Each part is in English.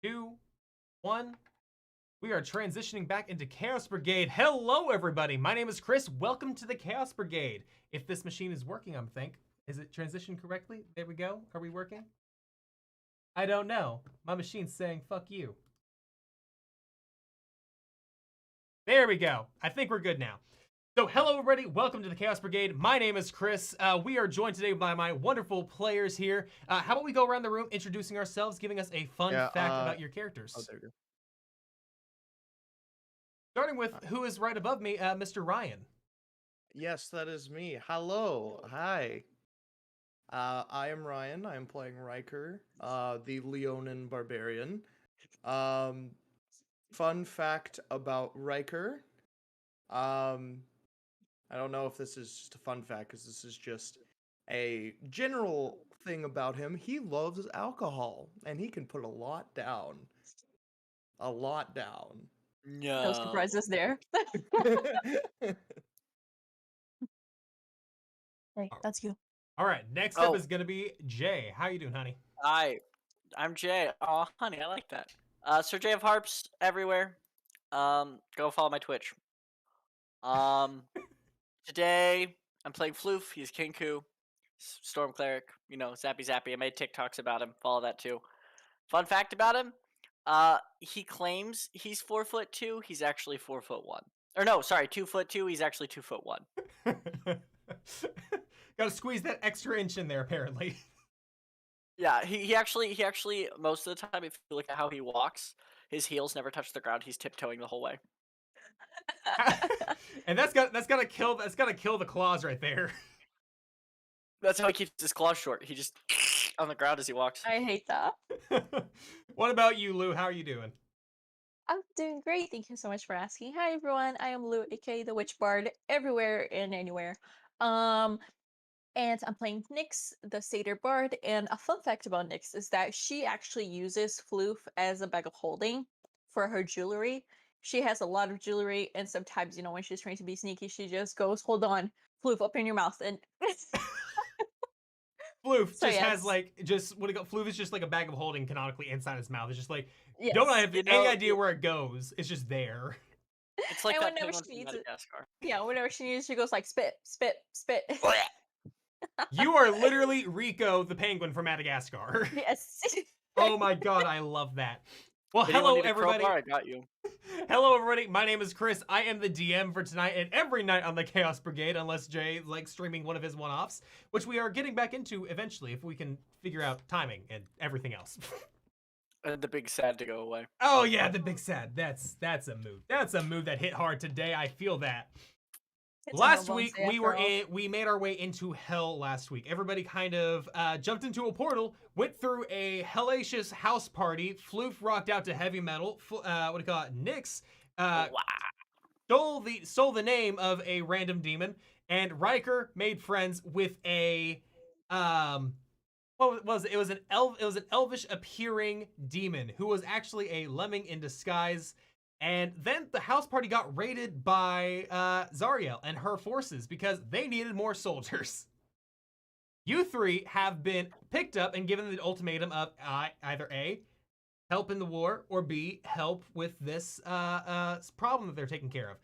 2, 1. We are transitioning back into Chaos Brigade. Hello, everybody. My name is Chris. Welcome to the Chaos Brigade. If this machine is working, I think. Is it transitioned correctly? There we go. Are we working? I don't know. My machine's saying, fuck you. There we go. I think we're good now. So, hello, everybody. Welcome to the Chaos Brigade. My name is Chris. We are joined today by my wonderful players here. How about we go around the room introducing ourselves, giving us a fun fact about your characters. Oh, there you go. Starting with who is right above me, Mr. Ryan. Yes, that is me. Hello. Hi. I am Ryan. I am playing Riker, the Leonin Barbarian. Fun fact about Riker. I don't know if this is just a fun fact, because this is just a general thing about him. He loves alcohol, and he can put a lot down. A lot down. No surprises there. Hey, that's you. All right, next up is gonna be Jay. How you doing, honey? Hi, I'm Jay. Oh, honey, I like that. Sir Jay of Harps everywhere. Go follow my Twitch. Today I'm playing Floof. He's Kinku, Storm Cleric. You know, Zappy Zappy. I made TikToks about him. Follow that too. Fun fact about him: he claims he's 4'2". He's actually 4'1". Or no, sorry, 2'2". He's actually 2'1". Gotta squeeze that extra inch in there, apparently. Yeah, he actually most of the time, if you look at how he walks, his heels never touch the ground. He's tiptoeing the whole way. And that's gotta kill the claws right there. That's how he keeps his claws short. He just on the ground as he walks. I hate that. What about you, Lou? How are you doing? I'm doing great. Thank you so much for asking. Hi everyone. I am Lou, aka the Witch Bard, everywhere and anywhere. And I'm playing Nyx, the Satyr Bard. And a fun fact about Nyx is that she actually uses Floof as a bag of holding for her jewelry. She has a lot of jewelry, and sometimes, you know, when she's trying to be sneaky, she just goes, "Hold on, Floof, up in your mouth," and Floof has like Floof is just like a bag of holding canonically inside his mouth. It's just like yes. Don't I have any idea where it goes? It's just there. It's like and that whenever penguin she from needs Madagascar. Yeah, whenever she needs, she goes like spit, spit, spit. You are literally Rico the penguin from Madagascar. Yes. Oh my god, I love that. Well, Anyone hello need a everybody. crowbar? I got you. Hello everybody. My name is Chris. I am the DM for tonight and every night on the Chaos Brigade, unless Jay likes streaming one of his one-offs, which we are getting back into eventually if we can figure out timing and everything else. And the big sad to go away. Oh yeah, the big sad. That's a move. That's a move that hit hard today. I feel that. Last week we made our way into hell last week. Everybody kind of jumped into a portal, went through a hellacious house party. Floof rocked out to heavy metal. Nyx stole the name of a random demon, and Riker made friends with a what was it? It was an elvish appearing demon who was actually a lemming in disguise. And then the house party got raided by Zariel and her forces because they needed more soldiers. You three have been picked up and given the ultimatum of either A, help in the war, or B, help with this problem that they're taking care of.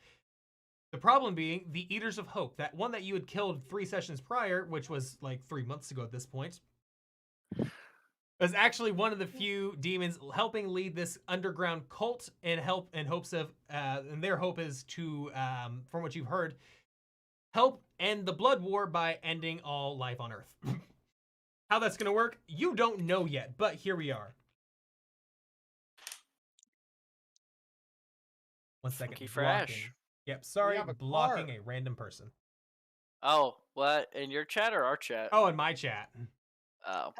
The problem being the Eaters of Hope, that one that you had killed 3 sessions prior, which was like 3 months ago at this point, was actually one of the few demons helping lead this underground cult and hopes of and their hope is to from what you've heard, help end the blood war by ending all life on Earth. How that's gonna work, you don't know yet, but here we are. 1 second. Funky fresh. Yep, sorry, blocking a random person. Oh, what? In your chat or our chat? Oh, in my chat. Oh.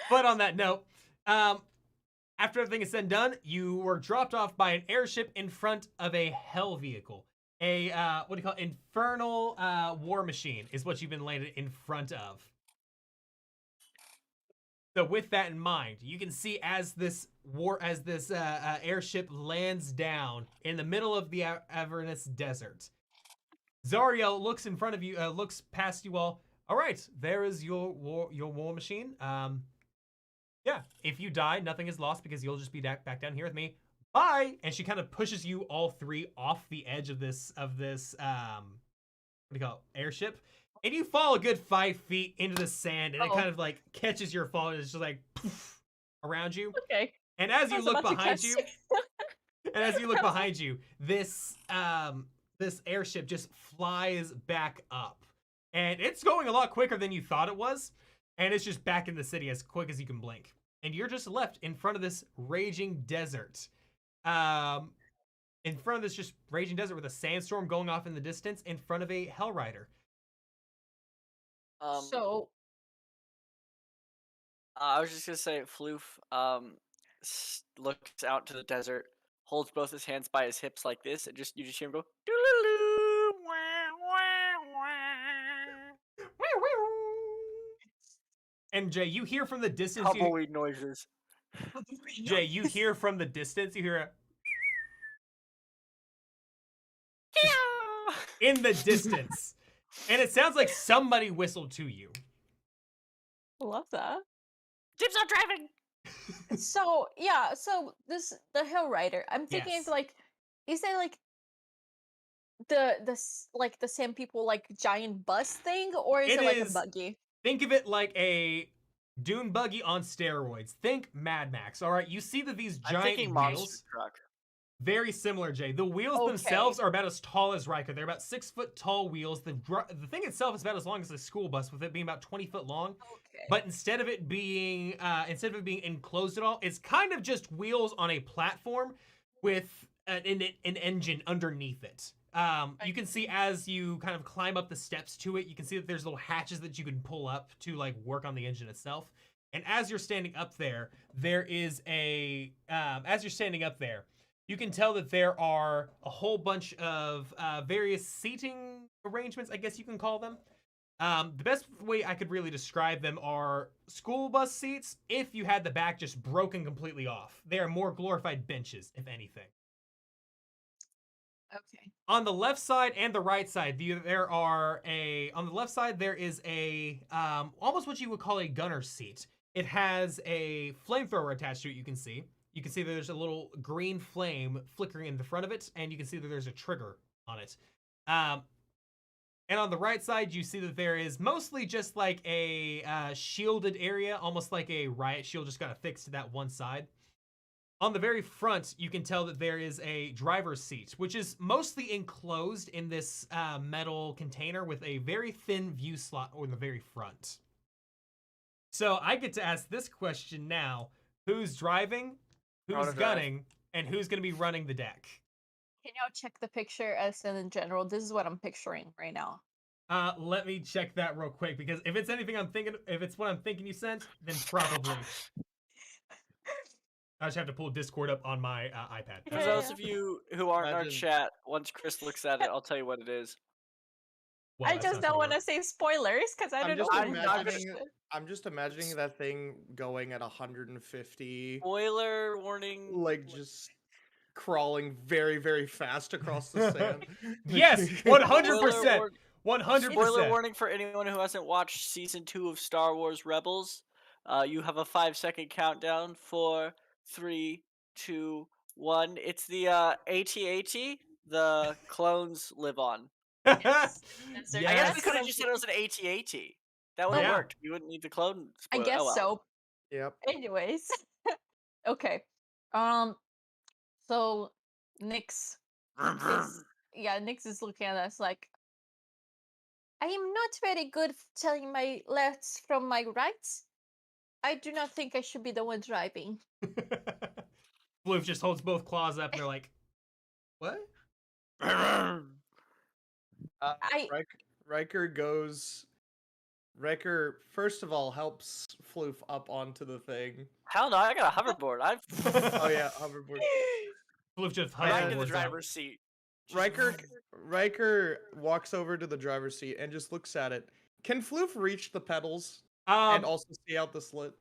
But on that note, after everything is said and done, you were dropped off by an airship in front of a hell vehicle. A, infernal war machine is what you've been landed in front of. So with that in mind, you can see as this airship lands down in the middle of the Avernus Desert, Zariel looks in front of you, looks past you all. All right, there is your war machine. Yeah, if you die, nothing is lost because you'll just be back down here with me. Bye. And she kind of pushes you all three off the edge of this what do you call it, airship, and you fall a good 5 feet into the sand, and it Oh. kind of like catches your fall, and it's just like poof, around you. Okay. And as I you was look about to behind catch you, you. and as you look I was behind you, this airship just flies back up, and it's going a lot quicker than you thought it was, and it's just back in the city as quick as you can blink, and you're just left in front of this raging desert. Um, in front of this just raging desert with a sandstorm going off in the distance, in front of a Hell Rider. So I was just gonna say, Floof looks out to the desert, holds both his hands by his hips like this, and you just hear him go. "Doo-loo-loo, wah, wah, wah." And Jay, you hear from the distance. Tumbleweed noises. Jay, you hear from the distance. You hear a in the distance, and it sounds like somebody whistled to you. love that. Jim's not driving. So yeah, so the Hill Rider. I'm thinking Yes. of like, is there like like the same people like giant bus thing, or is It it like is- a buggy? Think of it like a dune buggy on steroids. Think Mad Max. All right, you see that these I'm giant thinking wheels. monster truck. Very similar, Jay. The wheels Okay. themselves are about as tall as Riker. They're about 6 foot tall wheels. The thing itself is about as long as a school bus, with it being about 20 foot long. Okay. But instead of it being enclosed at all, it's kind of just wheels on a platform with an engine underneath it. You can see as you kind of climb up the steps to it, you can see that there's little hatches that you can pull up to like work on the engine itself. And as you're standing up there, you can tell that there are a whole bunch of various seating arrangements, I guess you can call them. The best way I could really describe them are school bus seats if you had the back just broken completely off. They are more glorified benches, if anything. Okay. On the left side and the right side, on the left side there is a almost what you would call a gunner seat. It has a flamethrower attached to it. You can see that there's a little green flame flickering in the front of it, and you can see that there's a trigger on it. And on the right side, you see that there is mostly just like a shielded area, almost like a riot shield just got affixed to that one side. On the very front, you can tell that there is a driver's seat, which is mostly enclosed in this metal container with a very thin view slot on the very front. So I get to ask this question now. Who's driving, who's gunning, and who's going to be running the deck? Can y'all check the picture as in general? This is what I'm picturing right now. Let me check that real quick, because if it's what I'm thinking you sent, then probably. I just have to pull Discord up on my iPad. For those of you who aren't in our Imagine- chat, once Chris looks at it, I'll tell you what it is. Well, I that's just not don't gonna want to say spoilers because I I'm don't know. just what I'm it is. I'm just imagining that thing going at 150, Spoiler warning. like just crawling very, very fast across the sand. Yes, Spoiler 100%. warn- 100%. Spoiler warning for anyone who hasn't watched season 2 of Star Wars Rebels. You have a 5-second countdown. 4, 3, 2, 1. It's the AT-AT the clones live on. Yes. I guess Yes. we could have just said it was an AT-AT. That would have Yeah. worked. You wouldn't need the clone. I Spoiler. guess Oh, well. so. Yep. Anyways, okay. So Nyx is Nyx is looking at us like, I am not very good telling my lefts from my rights. I do not think I should be the one driving. Floof just holds both claws up, and they're like, "What?" I Riker first of all helps Floof up onto the thing. Hell no, I got a hoverboard. I've Oh yeah, hoverboard. Floof just right hovers in the up. driver's seat. Just Riker walks over to the driver's seat and just looks at it. Can Floof reach the pedals Um, and also see out the slit?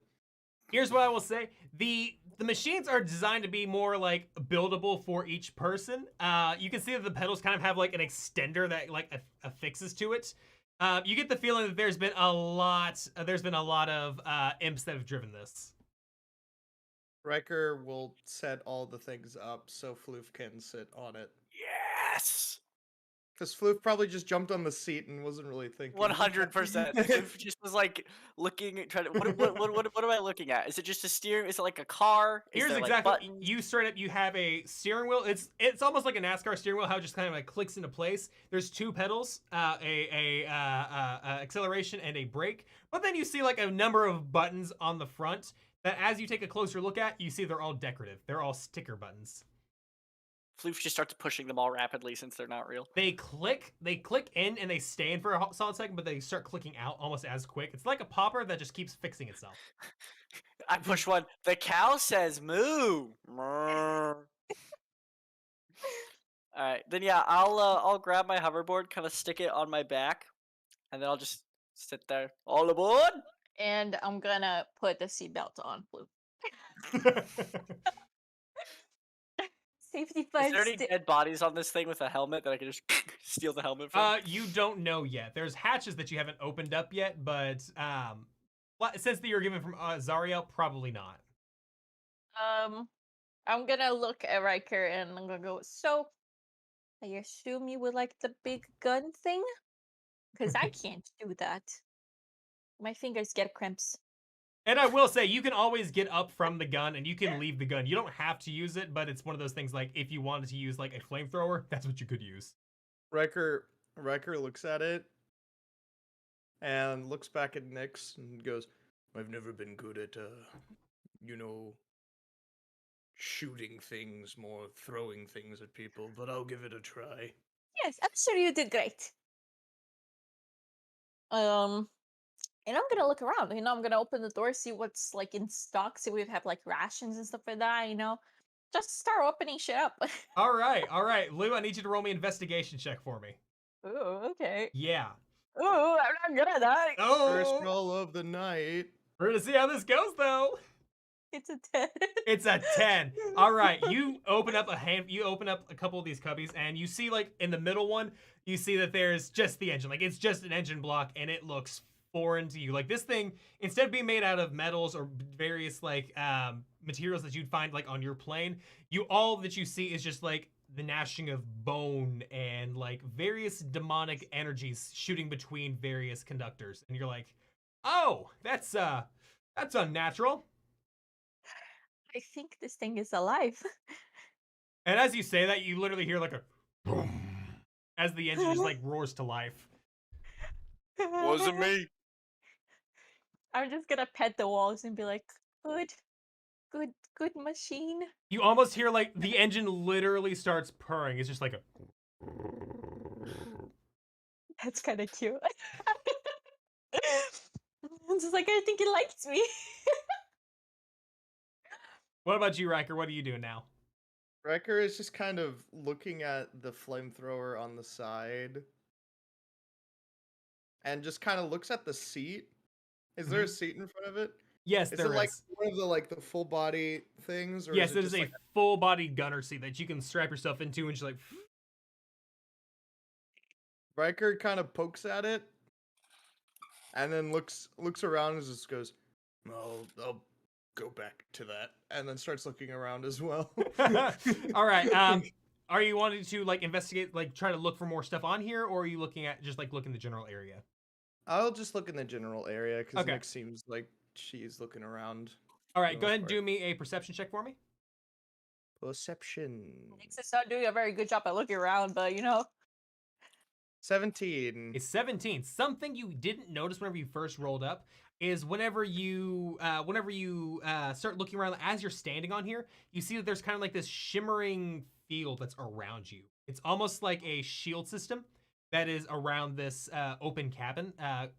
Here's what I will say: the machines are designed to be more like buildable for each person. You can see that the pedals kind of have like an extender that like affixes to it. You get the feeling that there's been a lot of imps that have driven this. Riker will set all the things up so Floof can sit on it. Yes. Because Floof probably just jumped on the seat and wasn't really thinking. 100%. Floof just was like looking, trying to. What am I looking at? Is it just a steering? Is it like a car? Is Here's there like exactly buttons? you straight up. You have a steering wheel. It's almost like a NASCAR steering wheel. How it just kind of like clicks into place. There's two pedals, acceleration and a brake. But then you see like a number of buttons on the front that, as you take a closer look at, you see they're all decorative. They're all sticker buttons. Floof just starts pushing them all rapidly since they're not real. They click in and they stay in for a solid second, but they start clicking out almost as quick. It's like a popper that just keeps fixing itself. I push one. The cow says moo. All right, then yeah, I'll grab my hoverboard, kind of stick it on my back, and then I'll just sit there. All aboard! And I'm gonna put the seatbelt on, Blue. Safety Is first. there any dead bodies on this thing with a helmet that I can just steal the helmet from? You don't know yet. There's hatches that you haven't opened up yet, but since you were given from Zariel, probably not. I'm gonna look at Riker and I'm gonna go, so I assume you would like the big gun thing? Because I can't do that. My fingers get cramps. And I will say, you can always get up from the gun and you can leave the gun. You don't have to use it, but it's one of those things like if you wanted to use like a flamethrower, that's what you could use. Riker looks at it and looks back at Nyx and goes, I've never been good at, shooting things, more throwing things at people, but I'll give it a try. Yes, I'm sure you did great. And I'm gonna look around. I'm gonna open the door, see what's like in stock, see if we have like rations and stuff like that. Just start opening shit up. All right. Lou, I need you to roll me an investigation check for me. Ooh, okay. Yeah. Ooh, I'm not good at that. First Oh, roll of the night. we're gonna see how this goes though. It's a 10. It's a 10. All right, you open up a couple of these cubbies, and you see like in the middle one, you see that there's just the engine. Like it's just an engine block, and it looks foreign to you. Like this thing, instead of being made out of metals or various like materials that you'd find like on your plane, all that you see is just like the gnashing of bone and like various demonic energies shooting between various conductors. And you're like, oh, that's unnatural. I think this thing is alive. And as you say that, you literally hear like a boom as the engine just like roars to life. Wasn't me. I'm just gonna pet the walls and be like, good machine. You almost hear like the engine literally starts purring. It's just like a. That's kind of cute. I'm just like, I think it likes me. What about you, Riker? What are you doing now? Riker is just kind of looking at the flamethrower on the side and just kind of looks at the seat. Is there a seat in front of it? Yes, Is there it like is. one of the full body things? Or Yes, is it it is just a like full body gunner seat that you can strap yourself into and just like. Riker kind of pokes at it and then looks around and just goes, I'll go back to that, and then starts looking around as well. All right. Are you wanting to like investigate, like try to look for more stuff on here, or are you looking at just like look in the general area? I'll just look in the general area because Okay. Nick seems like she's looking around. All right, the go ahead and most do me a perception check for me. Perception. Nix is not doing a very good job at looking around, but 17. It's 17. Something you didn't notice whenever you first rolled up is whenever you start looking around as you're standing on here, you see that there's kind of like this shimmering field that's around you. It's almost like a shield system that is around this open cabin.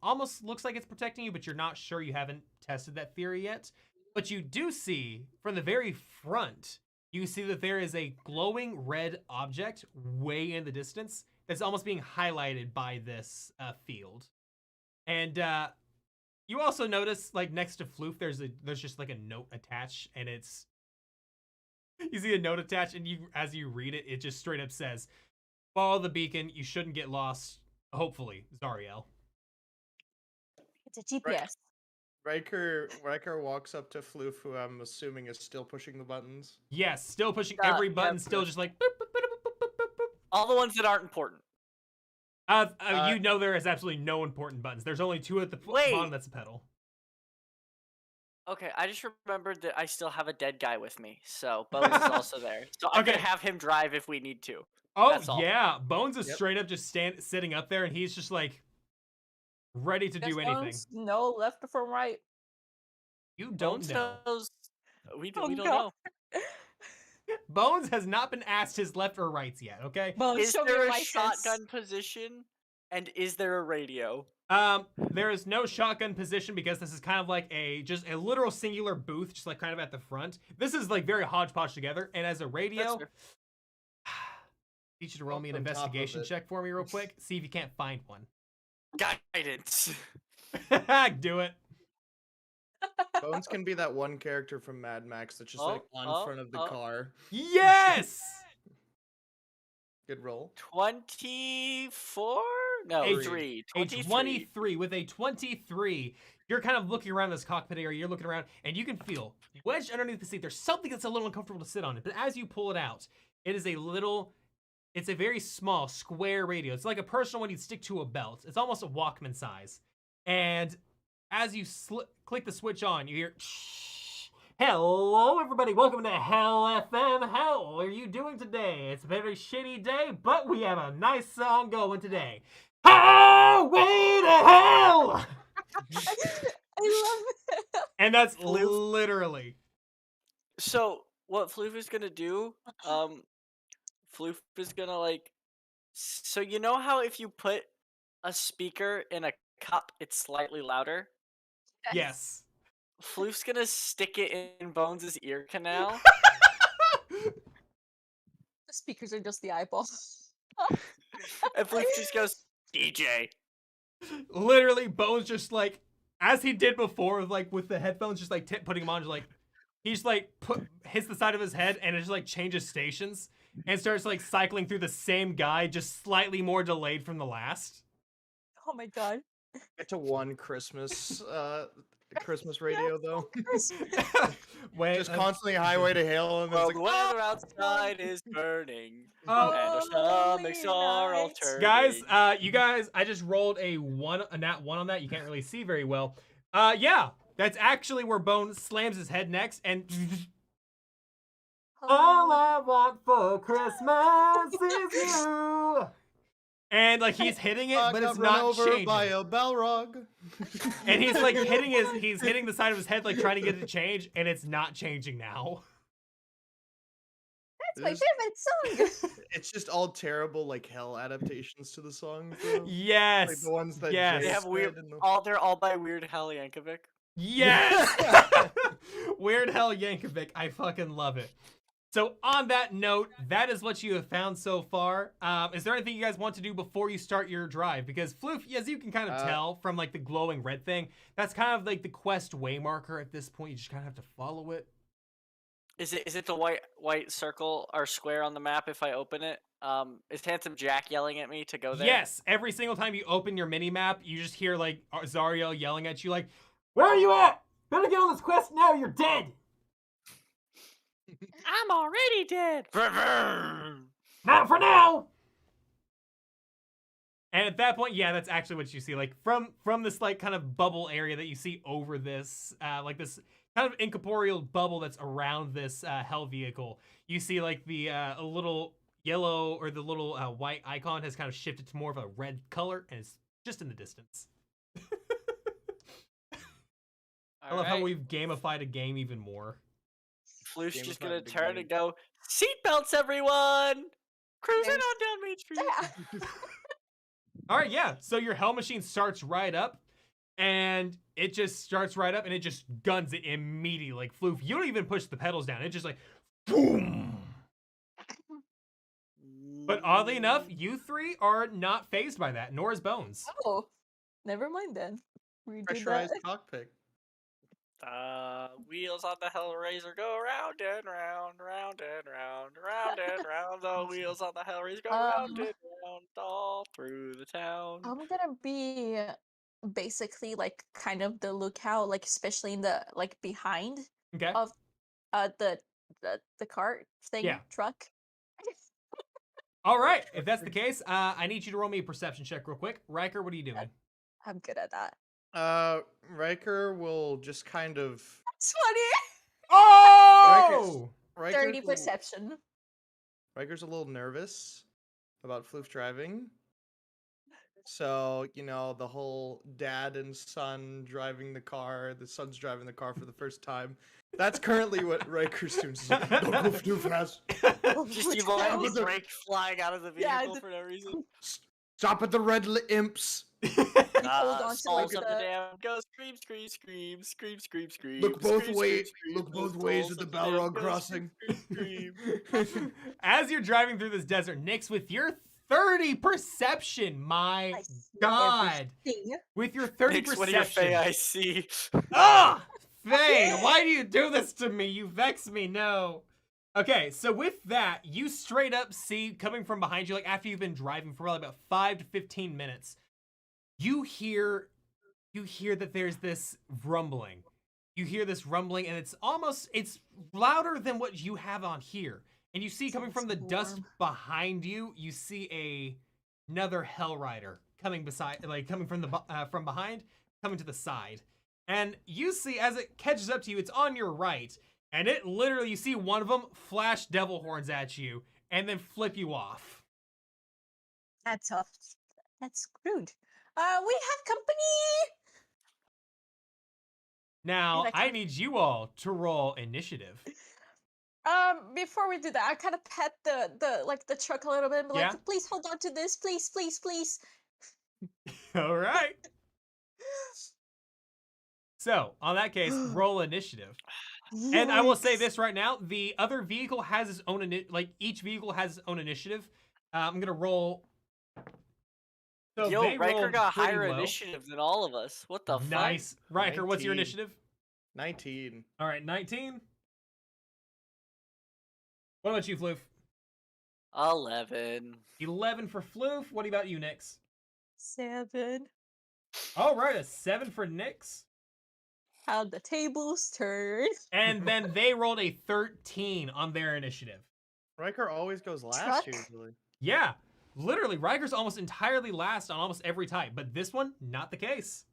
Almost looks like it's protecting you, but you're not sure. You haven't tested that theory yet. But you do see from the very front, you see that there is a glowing red object way in the distance that's almost being highlighted by this field. And you also notice, like next to Floof, there's just like a note attached, and you see a note attached, and as you read it, it just straight up says, "Follow the beacon. You shouldn't get lost. Hopefully, Zariel." it's a GPS. Riker walks up to Floof, who I'm assuming is still pushing the buttons. Yes, still pushing Yeah, every yeah, button, still just like. Boop, boop, boop, boop, boop, boop, boop. All the ones that aren't important. You know there is absolutely no important buttons. There's only two at the Wait. bottom. That's a pedal. Okay, I just remembered that I still have a dead guy with me, so Bones is also there. So I Okay. can have him drive if we need to. Oh That's all. yeah, Bones is Yep. straight up just sitting up there, and he's just like ready to do anything. No, left from right. You don't Bones know. knows. We Oh, don't God. know. Bones has not been asked his left or rights yet. Okay. Bones, Is show me your there a license. shotgun position? And is there a radio? There is no shotgun position because this is kind of like just a literal singular booth, just like kind of at the front. This is like very hodgepodge together. And as a radio, fair. need you to roll me an On top of investigation it. check for me real quick. See if you can't find one. Guidance. Do it. Bones can be that one character from Mad Max that's just like on front of the car. Yes. Good roll. 24? No, A 3. A 23. 23. With a 23, you're kind of looking around this cockpit area. You're looking around, and you can feel wedged underneath the seat. There's something that's a little uncomfortable to sit on it. But as you pull it out, it is it's a very small square radio. It's like a personal one you'd stick to a belt. It's almost a Walkman size. And as you click the switch on, you hear, hello, everybody. Welcome to Hell FM. How are you doing today? It's a very shitty day, but we have a nice song going today. Highway to Hell! I love it. And that's literally. So, what Floof is gonna do, Floof is gonna like. So, you know how if you put a speaker in a cup, it's slightly louder? Yes. Floof's gonna stick it in Bones' ear canal. The speakers are just the eyeballs. And Floof just goes, DJ. Literally, Bones just like, as he did before, like with the headphones, just like putting them on, just like, he's like hits the side of his head and it just like changes stations and starts like cycling through the same guy, just slightly more delayed from the last. Oh my god. Get to one Christmas radio though. Wait, Just constantly Highway to Hell, and Well, it's the like, weather outside is burning, Oh. and our stomachs are all turning. guys, you guys, I just rolled a nat 1 on that. You can't really see very well. Yeah, that's actually where Bones slams his head next, and all I want for Christmas is you. And like he's hitting it, I but got it's run not over changing. by a Balrog. And he's like he's hitting the side of his head, like trying to get it to change, and it's not changing now. That's my This- favorite song. It's just all terrible like Hell adaptations to the songs. Though. Like Yes. the ones that Yes. They Jay have said weird. in the- They're all by Weird Hal Yankovic. Yes. Weird Hell Yankovic. I fucking love it. So on that note, that is what you have found so far. Is there anything you guys want to do before you start your drive? Because Floof, as you can kind of tell from like the glowing red thing, that's kind of like the quest way marker at this point. You just kind of have to follow it. Is it the white circle or square on the map if I open it? Is Handsome Jack yelling at me to go there? Yes, every single time you open your mini map, you just hear like Zariel yelling at you like, "Where are you at? Better get on this quest now, you're dead." I'm already dead. Not for now. And at that point, yeah, that's actually what you see. Like from this like kind of bubble area that you see over this, like this kind of incorporeal bubble that's around this hell vehicle. You see like the a little yellow or the little white icon has kind of shifted to more of a red color, and it's just in the distance. I love how we've gamified a game even more. Floof's Game just of gonna Big turn Game. and go, seatbelts, everyone! Cruising There's- on down Main Street. Yeah. All right, yeah. So your hell machine starts right up, and it just starts right up, and it just guns it immediately. Like Floof, you don't even push the pedals down. It just like, boom. But oddly enough, you three are not phased by that, nor is Bones. Oh, never mind then. We did Pressurized that. cockpit. Wheels on the Hellraiser go round and round, round and round, round and round. The wheels on the Hellraiser go round and round all through the town. I'm gonna be basically like kind of the lookout, like especially in the like behind Okay. of the cart thing Yeah. truck. All right. If that's the case, I need you to roll me a perception check real quick. Riker, what are you doing? I'm good at that. Riker will just kind of. That's funny. Oh! Riker's 30 perception. Riker's a little nervous about Floof driving. So, the whole dad and son driving the car, the son's driving the car for the first time. That's currently what Riker's doing. He's like, don't go too fast. Just you Stop the brake flying out of the Yeah, vehicle for no reason. Stop at the red imps. hold on to, Stalls like, up the the- dam. Go scream, scream, scream, scream, scream, scream. Look both scream, ways. scream, Look scream, both ways stalls at the up dam, Balrog go crossing. scream, scream. As you're driving through this desert, Nyx, with your 30 perception, my I see God. everything. With your 30 Nix, what are your perception. Faye I see? Ah! Faye, why do you do this to me? You vex me, no. Okay, so with that, you straight up see, coming from behind you, like after you've been driving for probably about 5 to 15 minutes, you hear that there's this rumbling. You hear this rumbling, and it's louder than what you have on here. And you see coming from the dust Warm. behind you, you see another Hell Rider coming from behind, coming to the side. And you see as it catches up to you, it's on your right, and it literally, you see one of them flash devil horns at you and then flip you off. That's tough. That's rude. We have company. Now, And I need you all to roll initiative. Before we do that, I kind of pet the truck a little bit and be Yeah? like, please hold on to this, please, please, please. All right. So, on that case, roll initiative. And I will say Yikes. this right now, the other vehicle has its own, each vehicle has its own initiative. I'm going to roll. So Yo, they Riker rolled got pretty higher low. initiative than all of us. What the fuck? Nice. Riker, what's your 19. initiative? 19. All right, 19. What about you, Floof? 11. 11 for Floof. What about you, Nyx? 7. All right, a 7 for Nyx. How the tables turn. And then they rolled a 13 on their initiative. Riker always goes last Truck? usually. Yeah, literally, Riker's almost entirely last on almost every type, but this one, not the case.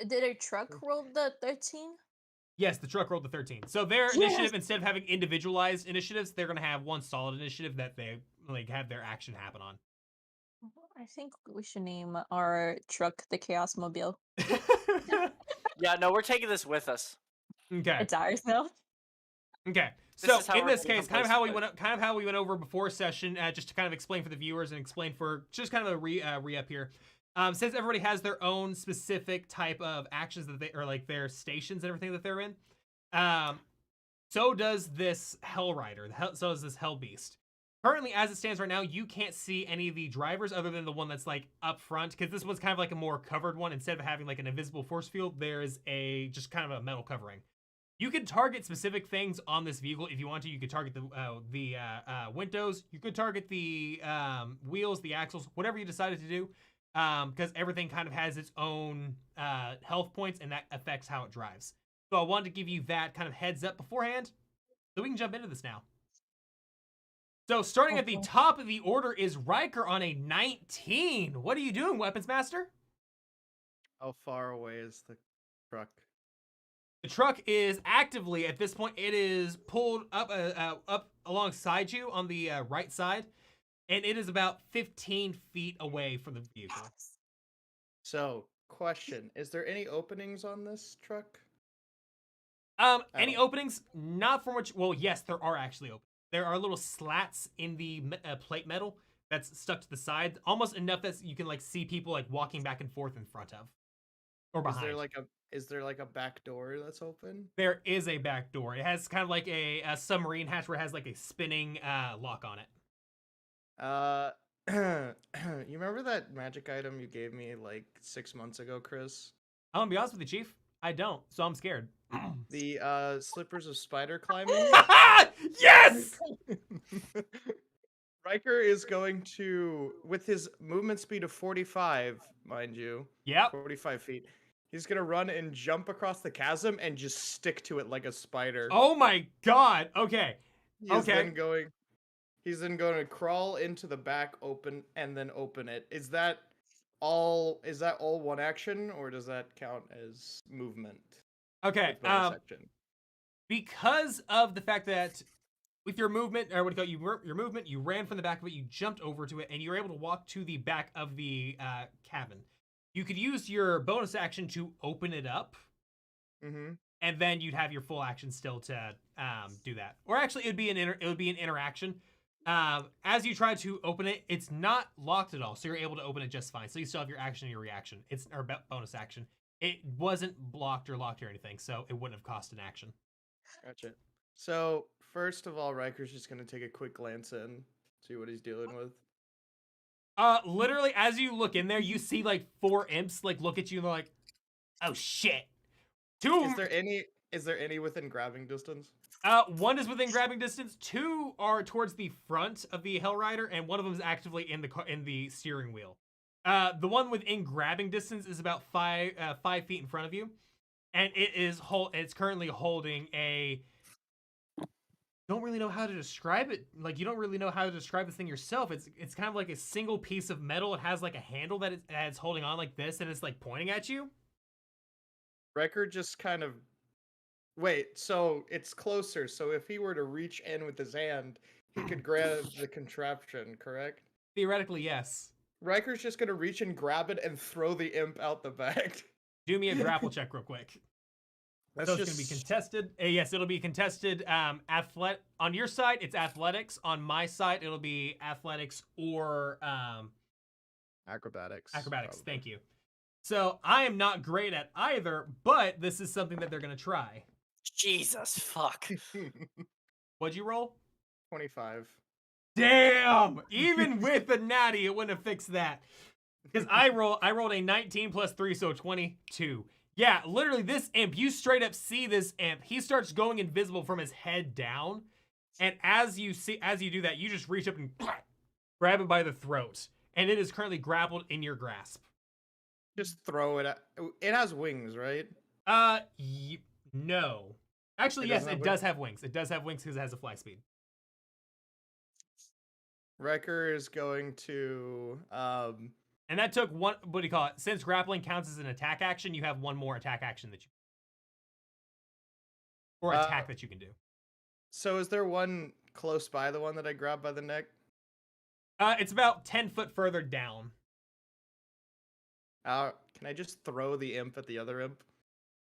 Did a truck roll the 13? Yes, the truck rolled the 13. So their Yes! initiative, instead of having individualized initiatives, they're going to have one solid initiative that they have their action happen on. I think we should name our truck the Chaos Mobile. Yeah, no, we're taking this with us. Okay. It's ours now. Okay. This So is how in we're this gonna case, kind of replace how we went over before session, just to kind of explain for the viewers and explain for just kind of a re-up here. Since everybody has their own specific type of actions that they, or like their stations and everything that they're in, so does this Hell Rider. So does this Hell Beast. Currently, as it stands right now, you can't see any of the drivers other than the one that's like up front, because this one's kind of like a more covered one. Instead of having like an invisible force field, there is just kind of a metal covering. You can target specific things on this vehicle if you want to. You could target the windows. You could target the wheels, the axles, whatever you decided to do, because everything kind of has its own health points, and that affects how it drives. So I wanted to give you that kind of heads up beforehand, so we can jump into this now. So starting at the top of the order is Riker on a 19. What are you doing, Weapons Master? How far away is the truck? The truck is actively, at this point, it is pulled up alongside you on the right side, and it is about 15 feet away from the vehicle. So, question: is there any openings on this truck? Any openings? Not from which. Well, yes, there are actually openings. There are little slats in the plate metal that's stuck to the side, almost enough that you can like see people like walking back and forth in front of or behind. Is there like a back door that's open? There is a back door. It has kind of like a submarine hatch where it has like a spinning lock on it. You remember that magic item you gave me like 6 months ago, Chris? I'm gonna be honest with you, Chief. I don't, so I'm scared. The slippers of spider climbing? Yes! Riker is going to, with his movement speed of 45, mind you. Yep. 45 feet. He's gonna run and jump across the chasm and just stick to it like a spider. Oh my god. Okay. He's then going to crawl into the back open and then open it. Is that all one action, or does that count as movement? Okay. With bonus action? Because of the fact that with your movement, or what do you call it, your movement, you ran from the back of it, you jumped over to it, and you were able to walk to the back of the cabin. You could use your bonus action to open it up, and then you'd have your full action still to do that. Or actually, it would be an interaction. As you try to open it, it's not locked at all, so you're able to open it just fine. So you still have your action and your reaction. It's or bonus action. It wasn't blocked or locked or anything, so it wouldn't have cost an action. Gotcha. So first of all, Riker's just gonna take a quick glance in, see what he's dealing with. Literally, as you look in there, you see like 4 imps like look at you and they're like, "Oh shit!" 2. Is there any within grabbing distance? 1 is within grabbing distance. 2 are towards the front of the Hellrider, and one of them is actively in the steering wheel. The one within grabbing distance is about 5 feet in front of you, and it's currently holding a. Don't really know how to describe it. Like, you don't really know how to describe this thing yourself. It's kind of like a single piece of metal. It has like a handle that it's holding on like this, and it's like pointing at you. Riker just kind of wait. So it's closer. So if he were to reach in with his hand, he could grab the contraption. Correct? Theoretically, yes. Riker's just gonna reach and grab it and throw the imp out the back. Do me a grapple check real quick. That's so it's going to be contested. Yes, it'll be contested. On your side, it's athletics. On my side, it'll be athletics or acrobatics. Acrobatics. Probably. Thank you. So I am not great at either, but this is something that they're going to try. Jesus fuck. What'd you roll? 25. Damn! Even with the natty, it wouldn't have fixed that. Because I rolled a 19 plus 3, so 22. Yeah, literally, this imp, you straight up see this imp. He starts going invisible from his head down. And as you do that, you just reach up and grab it by the throat. And it is currently grappled in your grasp. Just throw it at... It has wings, right? No. Actually, yes, it does have wings. It does have wings because it has a fly speed. Riker is going to... And that took one, what do you call it? Since grappling counts as an attack action, you have one more attack action that you or attack that you can do. So is there one close by the one that I grabbed by the neck? It's about 10 foot further down. Can I just throw the imp at the other imp?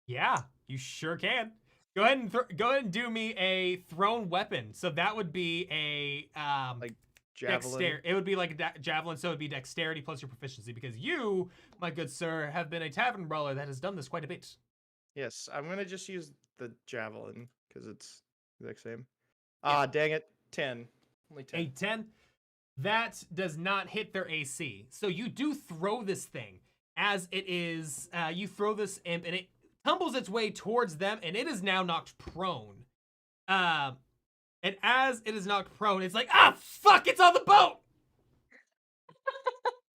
Yeah, you sure can. Go ahead and do me a thrown weapon. So that would be a like javelin. It would be like a javelin, so it would be dexterity plus your proficiency, because you, my good sir, have been a tavern brawler that has done this quite a bit. Yes, I'm gonna just use the javelin because it's the exact same. Yeah. Dang it, 10. Only 10. A 10. That does not hit their AC. So you do throw this thing as it is. You throw this imp, and it tumbles its way towards them, and it is now knocked prone. And as it is knocked prone, it's like, fuck, it's on the boat!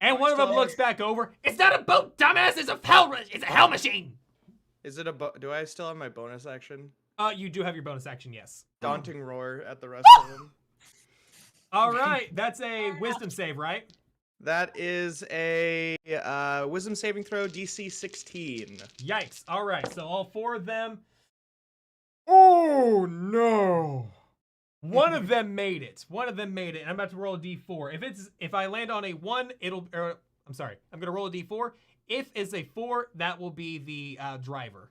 And one of them looks back over. It's not a boat, dumbass! It's a hell machine! Is it a do I still have my bonus action? You do have your bonus action, yes. Daunting roar at the rest of them. All right, that's a wisdom save, right? That is a wisdom saving throw, DC 16. Yikes. All right, so all 4 of them. Oh, no. One of them made it. And I'm about to roll a d4. If I land on a 1, I'm sorry. I'm going to roll a d4. If it's a 4, that will be the driver.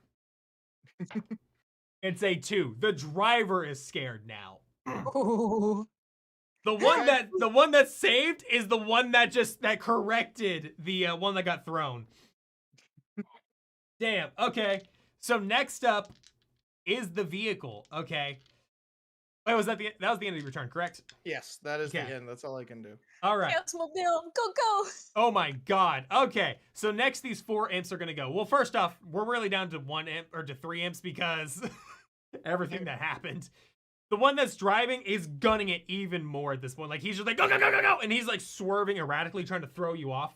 It's a 2. The driver is scared now. Ooh. The one that saved is the one that corrected the one that got thrown. Damn. Okay. So next up is the vehicle. Okay. Wait, that was the end of your turn, correct? Yes, that is the end. That's all I can do. All right. Chaosmobile, go! Oh my god. Okay. So next, these 4 imps are gonna go. Well, first off, we're really down to 1 imp or to 3 imps because everything that happened. The one that's driving is gunning it even more at this point. Like, he's just like, go, go, go, go, go! And he's like swerving erratically, trying to throw you off.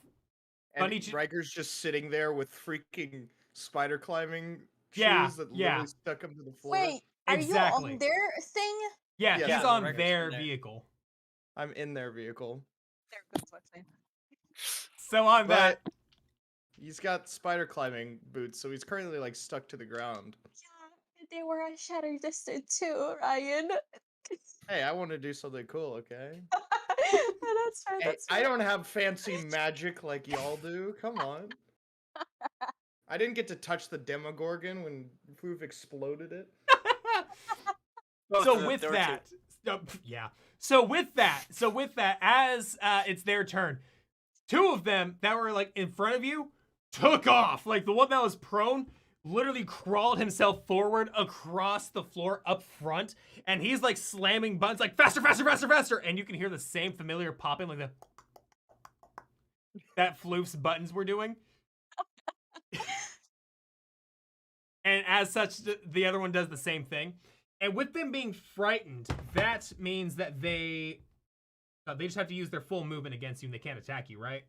And Funny ch- Riker's just sitting there with freaking spider climbing Yeah, shoes that yeah. literally stuck him to the floor. Wait, are you Exactly. on their thing? Yeah, Yes, he's I'm on there. Riker's their in there. vehicle. I'm in their vehicle. There goes what's name. So on that, But he's got spider climbing boots, so he's currently like stuck to the ground. Yeah, they were a shatter distance too, Ryan. Hey, I want to do something cool, okay? That's fair. Hey, That's I fair. don't have fancy magic like y'all do. Come on. I didn't get to touch the Demogorgon when Floof exploded it. Both so of them, with there were two. that, yeah. So with that, as it's their turn, two of them that were like in front of you took off. Like the one that was prone literally crawled himself forward across the floor up front, and he's like slamming buttons like faster, faster, faster, faster, and you can hear the same familiar popping like the that Floof's buttons were doing. And as such, the other one does the same thing. And with them being frightened, that means that they just have to use their full movement against you and they can't attack you, right?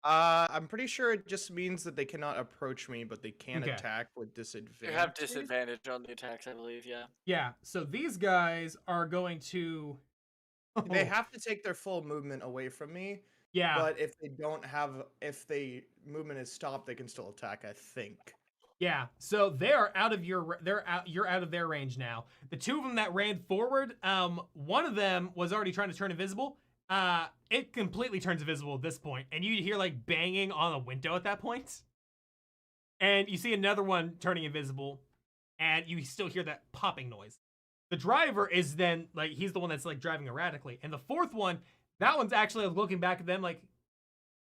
I'm pretty sure it just means that they cannot approach me, but they can Okay. attack with disadvantage. You have disadvantage on the attacks, I believe. Yeah. Yeah, so these guys are going to... They have to take their full movement away from me, Yeah, but if they movement is stopped, they can still attack, I think. yeah. So they're out of you're out of their range now. The two of them that ran forward, one of them was already trying to turn invisible. It completely turns invisible at this point, and you hear like banging on a window at that point. And you see another one turning invisible, and you still hear that popping noise. The driver is then like he's the one that's like driving erratically, and the fourth one, that one's actually looking back at them like,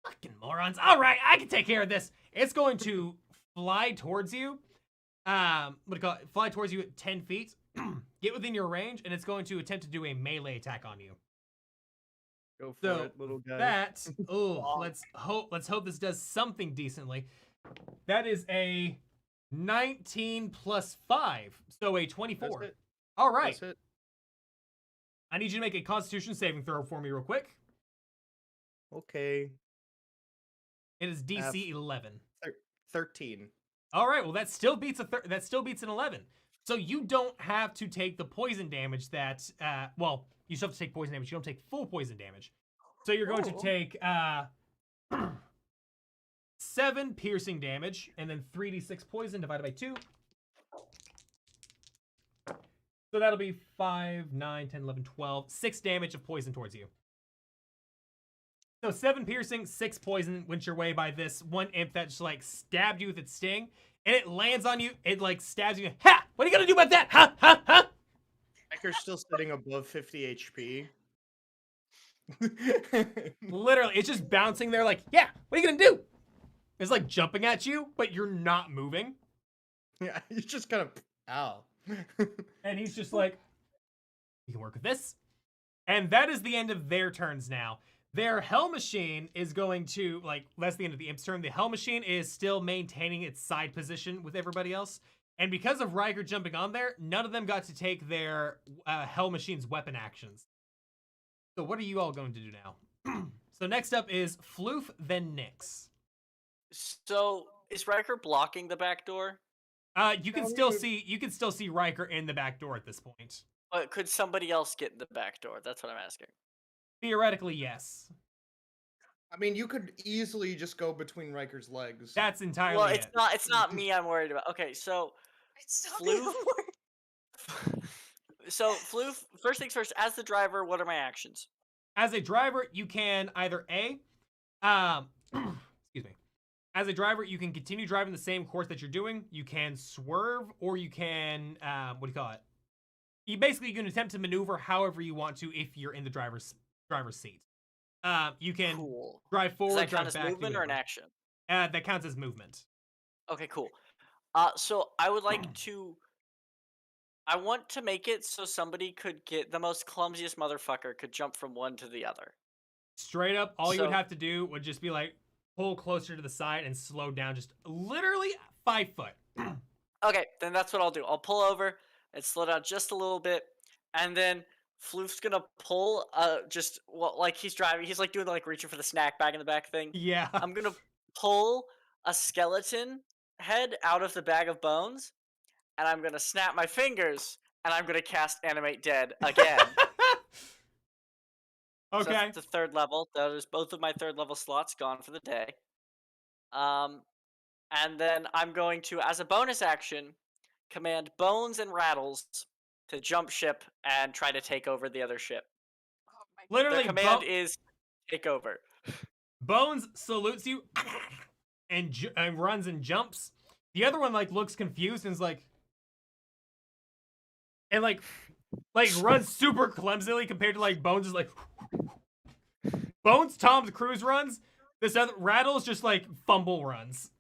fucking morons. All right, I can take care of this. It's going to fly towards you. What do you call it? Fly towards you at 10 feet. Get within your range, and it's going to attempt to do a melee attack on you. Go for So it, little guy. that, let's hope this does something decently. That is a 19 plus 5, so a 24. That's it. All right. That's it. I need you to make a Constitution saving throw for me real quick. Okay. It is DC 11. 13. All right. Well, that still beats an 11. So you don't have to take the poison damage that. Well, you still have to take poison damage. You don't take full poison damage. So you're going to take 7 piercing damage and then 3d6 poison divided by 2. So that'll be 5, 9, 10, 11, 12. 6 damage of poison towards you. So 7 piercing, 6 poison went your way by this one imp that just like stabbed you with its sting. And it lands on you. It like stabs you. Ha! What are you gonna do about that? Ha! Ha! Ha! Riker's still sitting above 50 HP. Literally, it's just bouncing there like, yeah, what are you gonna do? It's like jumping at you, but you're not moving. Yeah, he's just kind of, ow. And he's just like, you can work with this. And that is the end of their turns now. Their Hell Machine is going to, like, that's the end of the Imp's turn. The Hell Machine is still maintaining its side position with everybody else. And because of Riker jumping on there, none of them got to take their Hell Machine's weapon actions. So what are you all going to do now? So next up is Floof, then Nyx. So is Riker blocking the back door? You can still see Riker in the back door at this point. But could somebody else get in the back door? That's what I'm asking. Theoretically, yes. I mean, you could easily just go between Riker's legs. That's entirely Well, it. it's not me I'm worried about. Okay, so It's Floof. So Floof, first things first, as the driver, what are my actions? As a driver, you can either excuse me. As a driver, you can continue driving the same course that you're doing. You can swerve, or you can what do you call it? You can attempt to maneuver however you want to if you're in the driver's seat. You can Cool. drive Does forward, that count drive as back. movement or an action? That counts as movement. Okay, cool. So I would like to. I want to make it so somebody could get the most clumsiest motherfucker could jump from one to the other. Straight up, all you would So- have to do would just be like pull closer to the side and slow down just literally 5 foot. Okay, then that's what I'll do. I'll pull over and slow down just a little bit, and then Floof's gonna pull like he's driving. He's like doing like reaching for the snack bag in the back thing. Yeah. I'm gonna pull a skeleton head out of the bag of bones, and I'm gonna snap my fingers, and I'm gonna cast Animate Dead again. So Okay. that's the third level. There's both of my third level slots gone for the day. Um, and then I'm going to, as a bonus action, command Bones and Rattles to jump ship and try to take over the other ship. Oh my Their Literally, command is take over. Bones salutes you and runs and jumps. The other one like looks confused and is like, and like runs super clumsily compared to like Bones is like Bones Tom Cruise runs. This other Rattles just like fumble runs.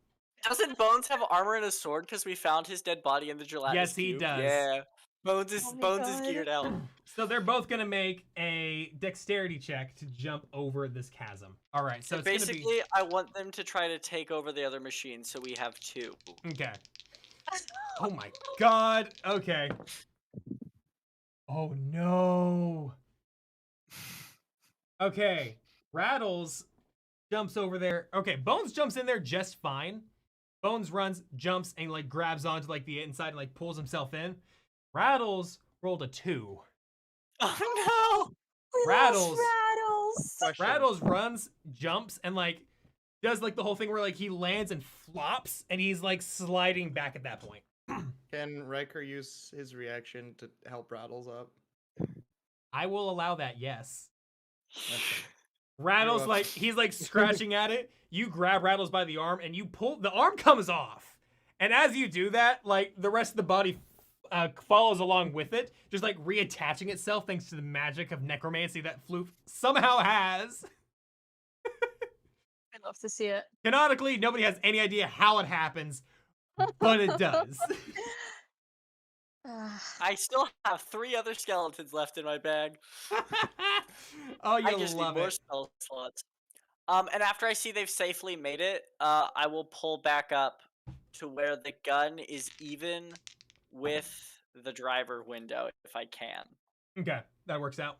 Doesn't Bones have armor and a sword because we found his dead body in the gelatinous Yes, he cube? does. Yeah. Bones is Oh my Bones is God. geared out. So they're both gonna make a dexterity check to jump over this chasm. All right, so So it's basically, gonna I want them to try to take over the other machine, so we have two. be okay. Oh my god. Okay. Oh no. Okay. Rattles jumps over there. Okay, Bones jumps in there just fine. Bones runs, jumps, and like grabs onto like the inside and like pulls himself in. Rattles rolled a 2. Oh no! We Rattles. lost Rattles. Question. Rattles runs, jumps, and like does like the whole thing where like he lands and flops and he's like sliding back at that point. Can Riker use his reaction to help Rattles up? I will allow that, yes. Okay. Rattles up. like he's like scratching at it. You grab Rattles by the arm and you pull the arm comes off. And as you do that, like the rest of the body follows along with it, just like reattaching itself thanks to the magic of necromancy that Floof somehow has. I'd love to see it. Canonically, nobody has any idea how it happens, but it does. I still have 3 other skeletons left in my bag. Oh, you I just need love more it. spell slots. And after I see they've safely made it, I will pull back up to where the gun is even with the driver window if I can. Okay, that works out.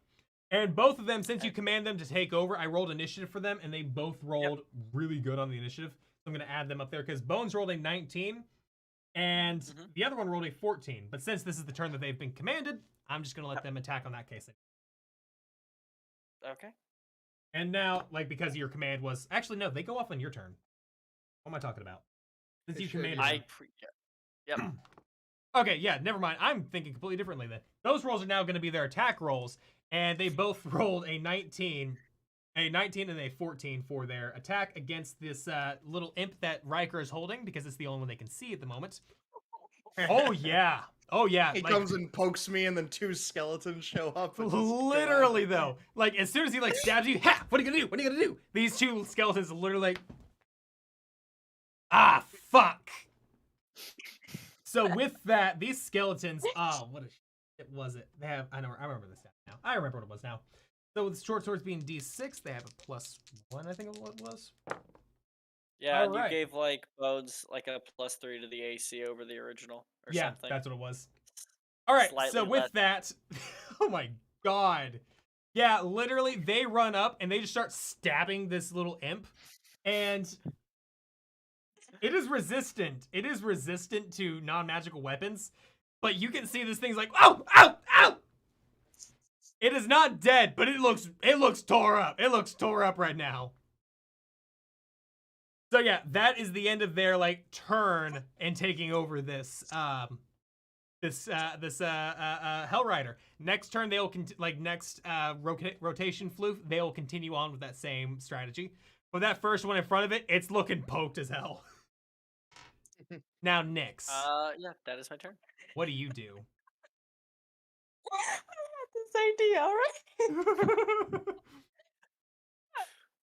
And both of them, since you command them to take over, I rolled initiative for them, and they both rolled really good on the initiative. So I'm going to add them up there because Bones rolled a 19, and the other one rolled a 14. But since this is the turn that they've been commanded, I'm just going to let them attack on that case. Okay. And now, like, because your command was... Actually, no, they go off on your turn. What am I talking about? Since They you should, commanded yeah. them. Yep. Okay, yeah, never mind. I'm thinking completely differently then. Those rolls are now going to be their attack rolls, and they both rolled a 19 and a 14 for their attack against this little imp that Riker is holding because it's the only one they can see at the moment. Oh yeah. Oh yeah. He like, comes and pokes me, and then 2 skeletons show up. And just literally though. Like as soon as he like stabs you, ha! What are you gonna do? What are you gonna do? These 2 skeletons literally like, ah, fuck. So with that, these skeletons, oh, what a shit was it? They have, I remember this now. I remember what it was now. So with short swords being D6, they have a +1, I think it was. Yeah, and Alright. you gave like Bones like a +3 to the AC over the original or Yeah, something. that's what it was. Alright, so Slightly with less. that, oh my god. Yeah, literally, they run up and they just start stabbing this little imp. And it is resistant. It is resistant to non-magical weapons. But you can see this thing's like, ow, ow, ow! It is not dead, but it looks tore up. It looks tore up right now. So yeah, that is the end of their like turn and taking over this Hellrider. Next turn they'll rotation Floof, they'll continue on with that same strategy. But that first one in front of it, it's looking poked as hell. Now Nyx, Yeah, that is my turn. what do you do? I had this idea, right?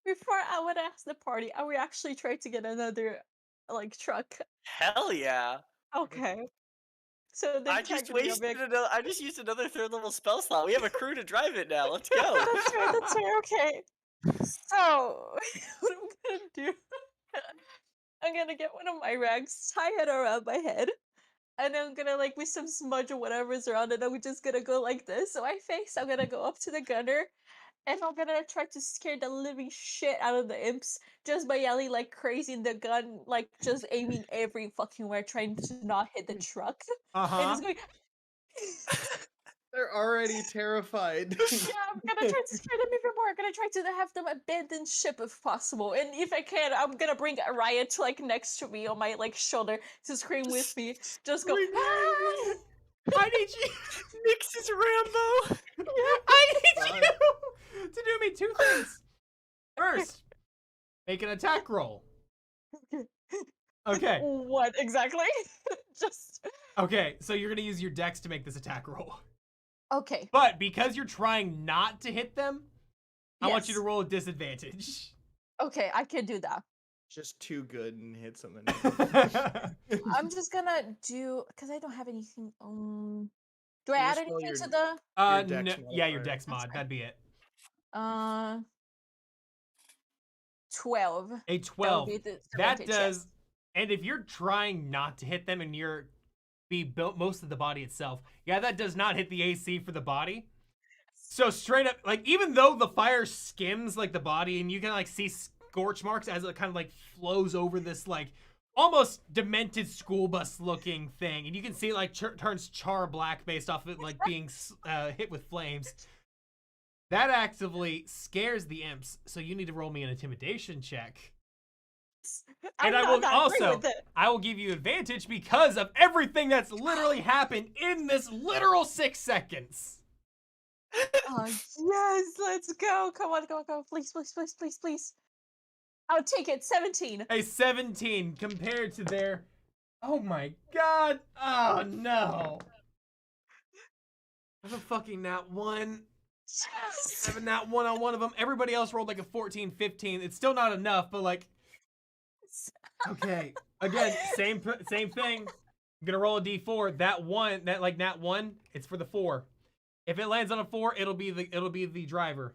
Before I would ask the party, I would actually try to get another like truck. Hell yeah! Okay. So the I truck just gonna go wasted big. another. I just used another 3rd level spell slot. We have a crew to drive it now. Let's go. That's right, that's right, okay. So what I'm gonna do, I'm gonna get one of my rags, tie it around my head, and I'm gonna like with some smudge or whatever's around it, I'm just gonna go like this. So I'm gonna go up to the gunner And I'm gonna try to scare the living shit out of the imps just by yelling like crazy in the gun, like just aiming every fucking where, trying to not hit the truck. And Uh-huh. it's going, They're already terrified. yeah, I'm gonna try to scare them even more. I'm gonna try to have them abandon ship if possible. And if I can, I'm gonna bring Araya to like next to me on my like shoulder to scream with me. Just go, Scream ah! I need you. Nix is Rambo. I need God. you to do me two things. First, make an attack roll. Okay. What exactly? Just Okay, so you're gonna use your dex to make this attack roll. okay. But because you're trying not to hit them, I want you to Yes. roll a disadvantage. Okay, I can do that. Just too good and hit someone. I'm just gonna do because I don't have anything. Do I You add just roll anything your- to the? No, dex yeah, your modifier. dex mod. That's That'd be it. Uh, 12. A That would 12. be the That disadvantage, does. yes. And if you're trying not to hit them and you're be built most of the body itself, yeah, that does not hit the AC for the body. So straight up, like even though the fire skims like the body, and you can like see scorch marks as it kind of like flows over this like almost demented school bus looking thing, and you can see it like turns char black based off of it like being hit with flames. That actively scares the imps, so you need to roll me an intimidation check. And I'm I will not agree also, with it. I will give you advantage because of everything that's literally happened in this literal 6 seconds. Oh, yes, let's go. Come on, come on, come on. Please, please, please, please, please. I'll take it. 17. A 17 compared to their, oh my god, oh no. I have a fucking nat 1. I have a nat 1 on one of them. Everybody else rolled like a 14, 15. It's still not enough, but like, okay. Again, same thing. I'm gonna roll a d4. That nat 1, it's for the 4. If it lands on a 4, it'll be the driver.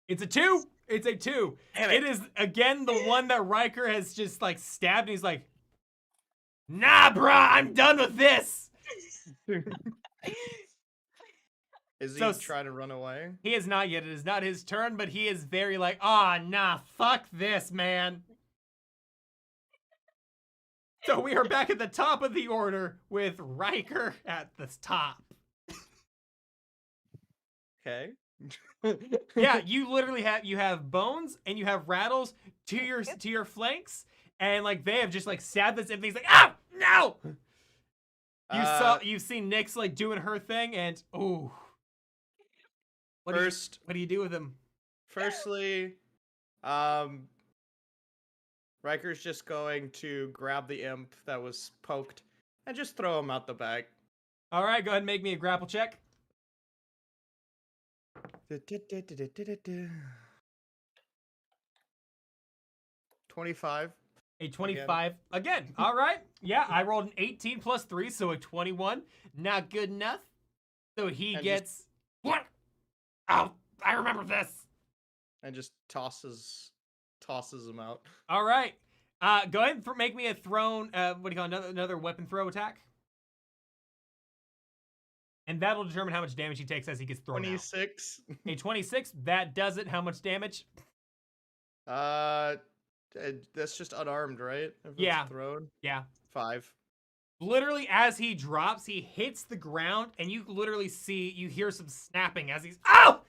It's a 2. It's a 2. Damn It it. is again the one that Riker has just like stabbed. And he's like, nah, bruh, I'm done with this. Is he So trying to run away? he is not yet. It is not his turn, but he is very like, ah, nah, fuck this, man. So we are back at the top of the order with Riker at the top. Okay. Yeah, you literally have Bones and you have Rattles to your flanks, and like they have just like stabbed this and he's like, ah, no. You've seen Nyx like doing her thing, and ooh. What do you do with him? Firstly, Riker's just going to grab the imp that was poked and just throw him out the back. All right, go ahead and make me a grapple check. 25. A 25 again. All right. Yeah, I rolled an 18 plus 3, so a 21. Not good enough. So he And gets what? Oh, I remember this. And just tosses him out. All right. Go ahead and make me a thrown. What do you call it? Another weapon throw attack? And that'll determine how much damage he takes as he gets thrown 26. out. A 26. That does it. How much damage? That's just unarmed, right? If Yeah. It's thrown. Yeah. 5. Literally, as he drops, he hits the ground, and you literally you hear some snapping as he's. Oh!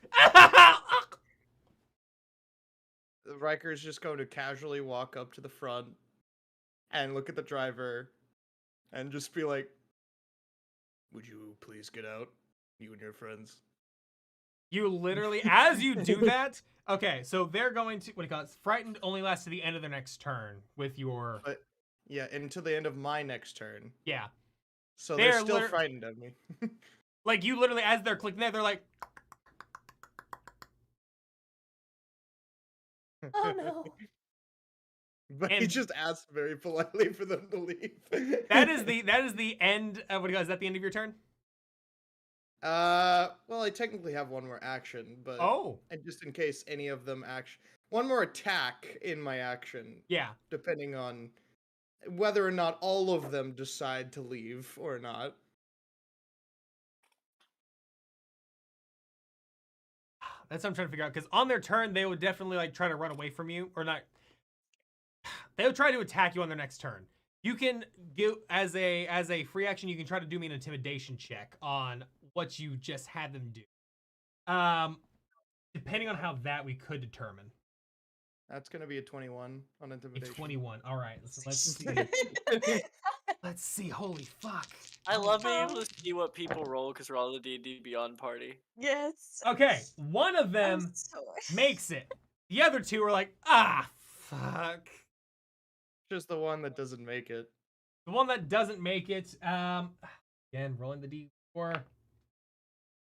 Riker's just going to casually walk up to the front and look at the driver and just be like, "Would you please get out, you and your friends?" You literally, as you do that, okay, so they're going to, what do you call it? Frightened only lasts to the end of their next turn with your. Yeah, until the end of my next turn. Yeah. So They're they're still frightened of me. Like, you literally, as they're clicking there, they're like. Oh no. But he And- just asked very politely for them to leave. That is the end of, what do you call it? Is that the end of your turn? Well, I technically have one more action, but Oh. and just in case any of them one more attack in my action, Yeah. depending on whether or not all of them decide to leave or not. That's what I'm trying to figure out. Because on their turn, they would definitely like try to run away from you, or not. They would try to attack you on their next turn. You can give as a free action. You can try to do me an intimidation check on what you just had them do. Depending on how that we could determine. That's gonna be a 21 on A intimidation. 21. All right. So let's see. Let's see. Holy fuck. I love being able to see what people roll because we're all the D&D Beyond party. Yes. Okay. One of I'm them so- makes it. The other two are like, ah, fuck. Just the one that doesn't make it. The one that doesn't make it, again, rolling the D4.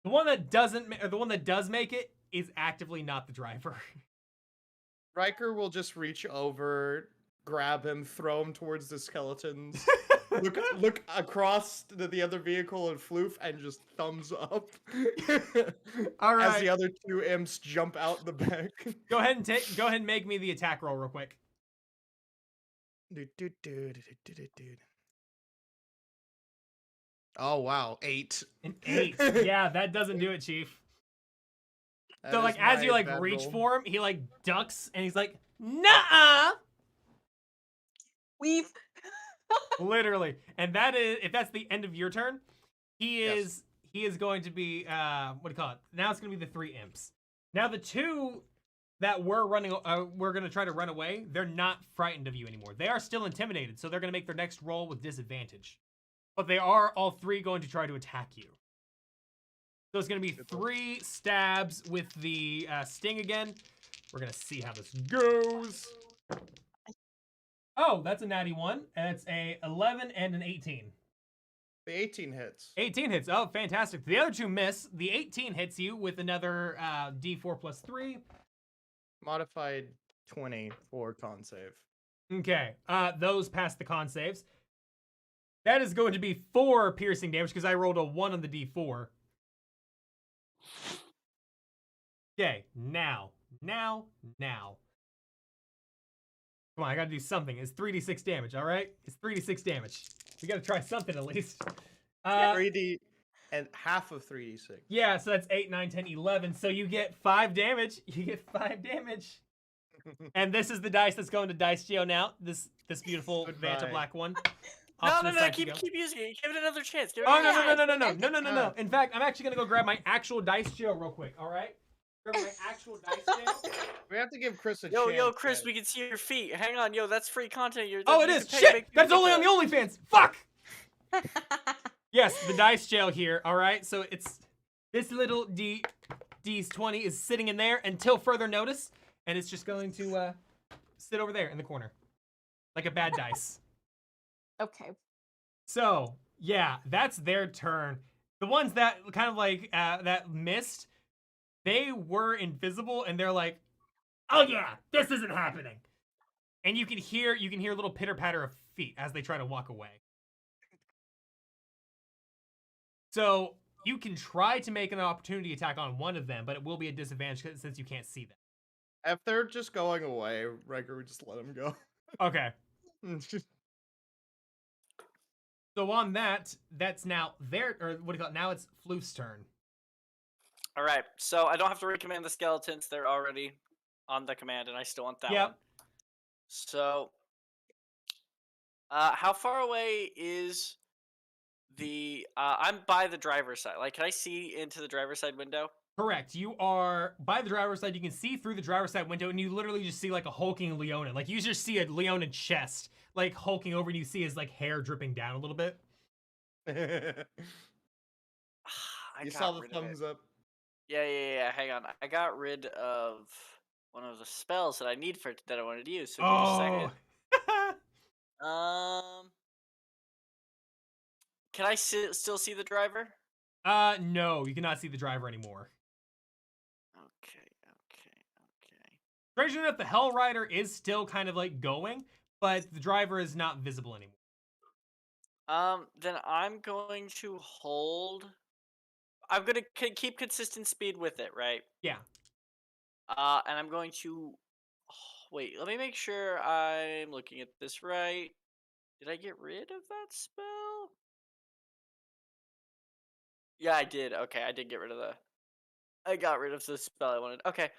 The one that doesn't, or the one that does make it is actively not the driver. Riker will just reach over, grab him, throw him towards the skeletons, look across to the other vehicle and floof, and just thumbs up. All right. As the other two imps jump out the back. Go ahead and make me the attack roll real quick. Oh wow, 8. An 8. Yeah, that doesn't do it, Chief. That So is like as my you like bad reach roll. for him, he like ducks and he's like, "Nuh-uh!" We've Literally. And that is, if that's the end of your turn, Yes. he is going to be what do you call it? Now it's going to be the 3 imps. Now the 2 that were going to try to run away, they're not frightened of you anymore. They are still intimidated, so they're going to make their next roll with disadvantage. But they are all 3 going to try to attack you. So it's going to be 3 stabs with the sting again. We're going to see how this goes. Oh, that's a natty 1. And it's a 11 and an 18. The 18 hits. 18 hits. Oh, fantastic. The other 2 miss. The 18 hits you with another D4 plus 3. Modified 20 for con save. Okay. Those pass the con saves. That is going to be 4 piercing damage because I rolled a 1 on the D4. Okay. Now. Come on, I gotta do something. It's 3d6 damage, alright? It's 3d6 damage. We gotta try something at least. 3D and half of 3d6. Yeah, so that's 8, 9, 10, 11. So you get 5 damage. You get 5 damage. And this is the dice that's going to Dice Geo now. This beautiful Vanta Goodbye. Black one. No, Off to no, the no, side you keep go. using it. Give it another chance. Give it Oh, another chance. no. In fact, I'm actually gonna go grab my actual Dice Geo real quick, alright? Grab my actual Dice Geo. We have to give Chris a Yo, chance. Chris, man. we can see your feet. Hang on, yo, that's free content. Oh, it is! Shit! That's only on the OnlyFans! Fuck! Yes, the Dice Jail here, alright? So it's this little D's 20 is sitting in there until further notice, and it's just going to sit over there in the corner. Like a bad dice. Okay. So, yeah, that's their turn. The ones that kind of like that missed, they were invisible and they're like, "Oh yeah, this isn't happening." And you can hear a little pitter-patter of feet as they try to walk away. So, you can try to make an opportunity attack on one of them, but it will be a disadvantage since you can't see them. If they're just going away, Riker would just let them go. Okay. So on that's now their, or what do you call it? Now it's Floof's turn. All right, so I don't have to recommend the skeletons. They're already on the command, and I still want that Yep. one. So, how far away is the? I'm by the driver's side. Like, can I see into the driver's side window? Correct. You are by the driver's side. You can see through the driver's side window, and you literally just see like a hulking Leonin. Like you just see a Leonin chest, like hulking over, and you see his like hair dripping down a little bit. I You got saw the rid of it. thumbs up. Yeah. Hang on. I got rid of one of the spells that I need for that I wanted to use. So Oh. just a second. Can I still see the driver? No, you cannot see the driver anymore. Okay. Strangely enough, the Hell Rider is still kind of like going, but the driver is not visible anymore. Then I'm going to hold. I'm gonna keep consistent speed with it, right? Yeah. And I'm going to wait. Let me make sure I'm looking at this right. Did I get rid of that spell? Yeah, I did. Okay, I did get rid of the. I got rid of the spell I wanted. Okay.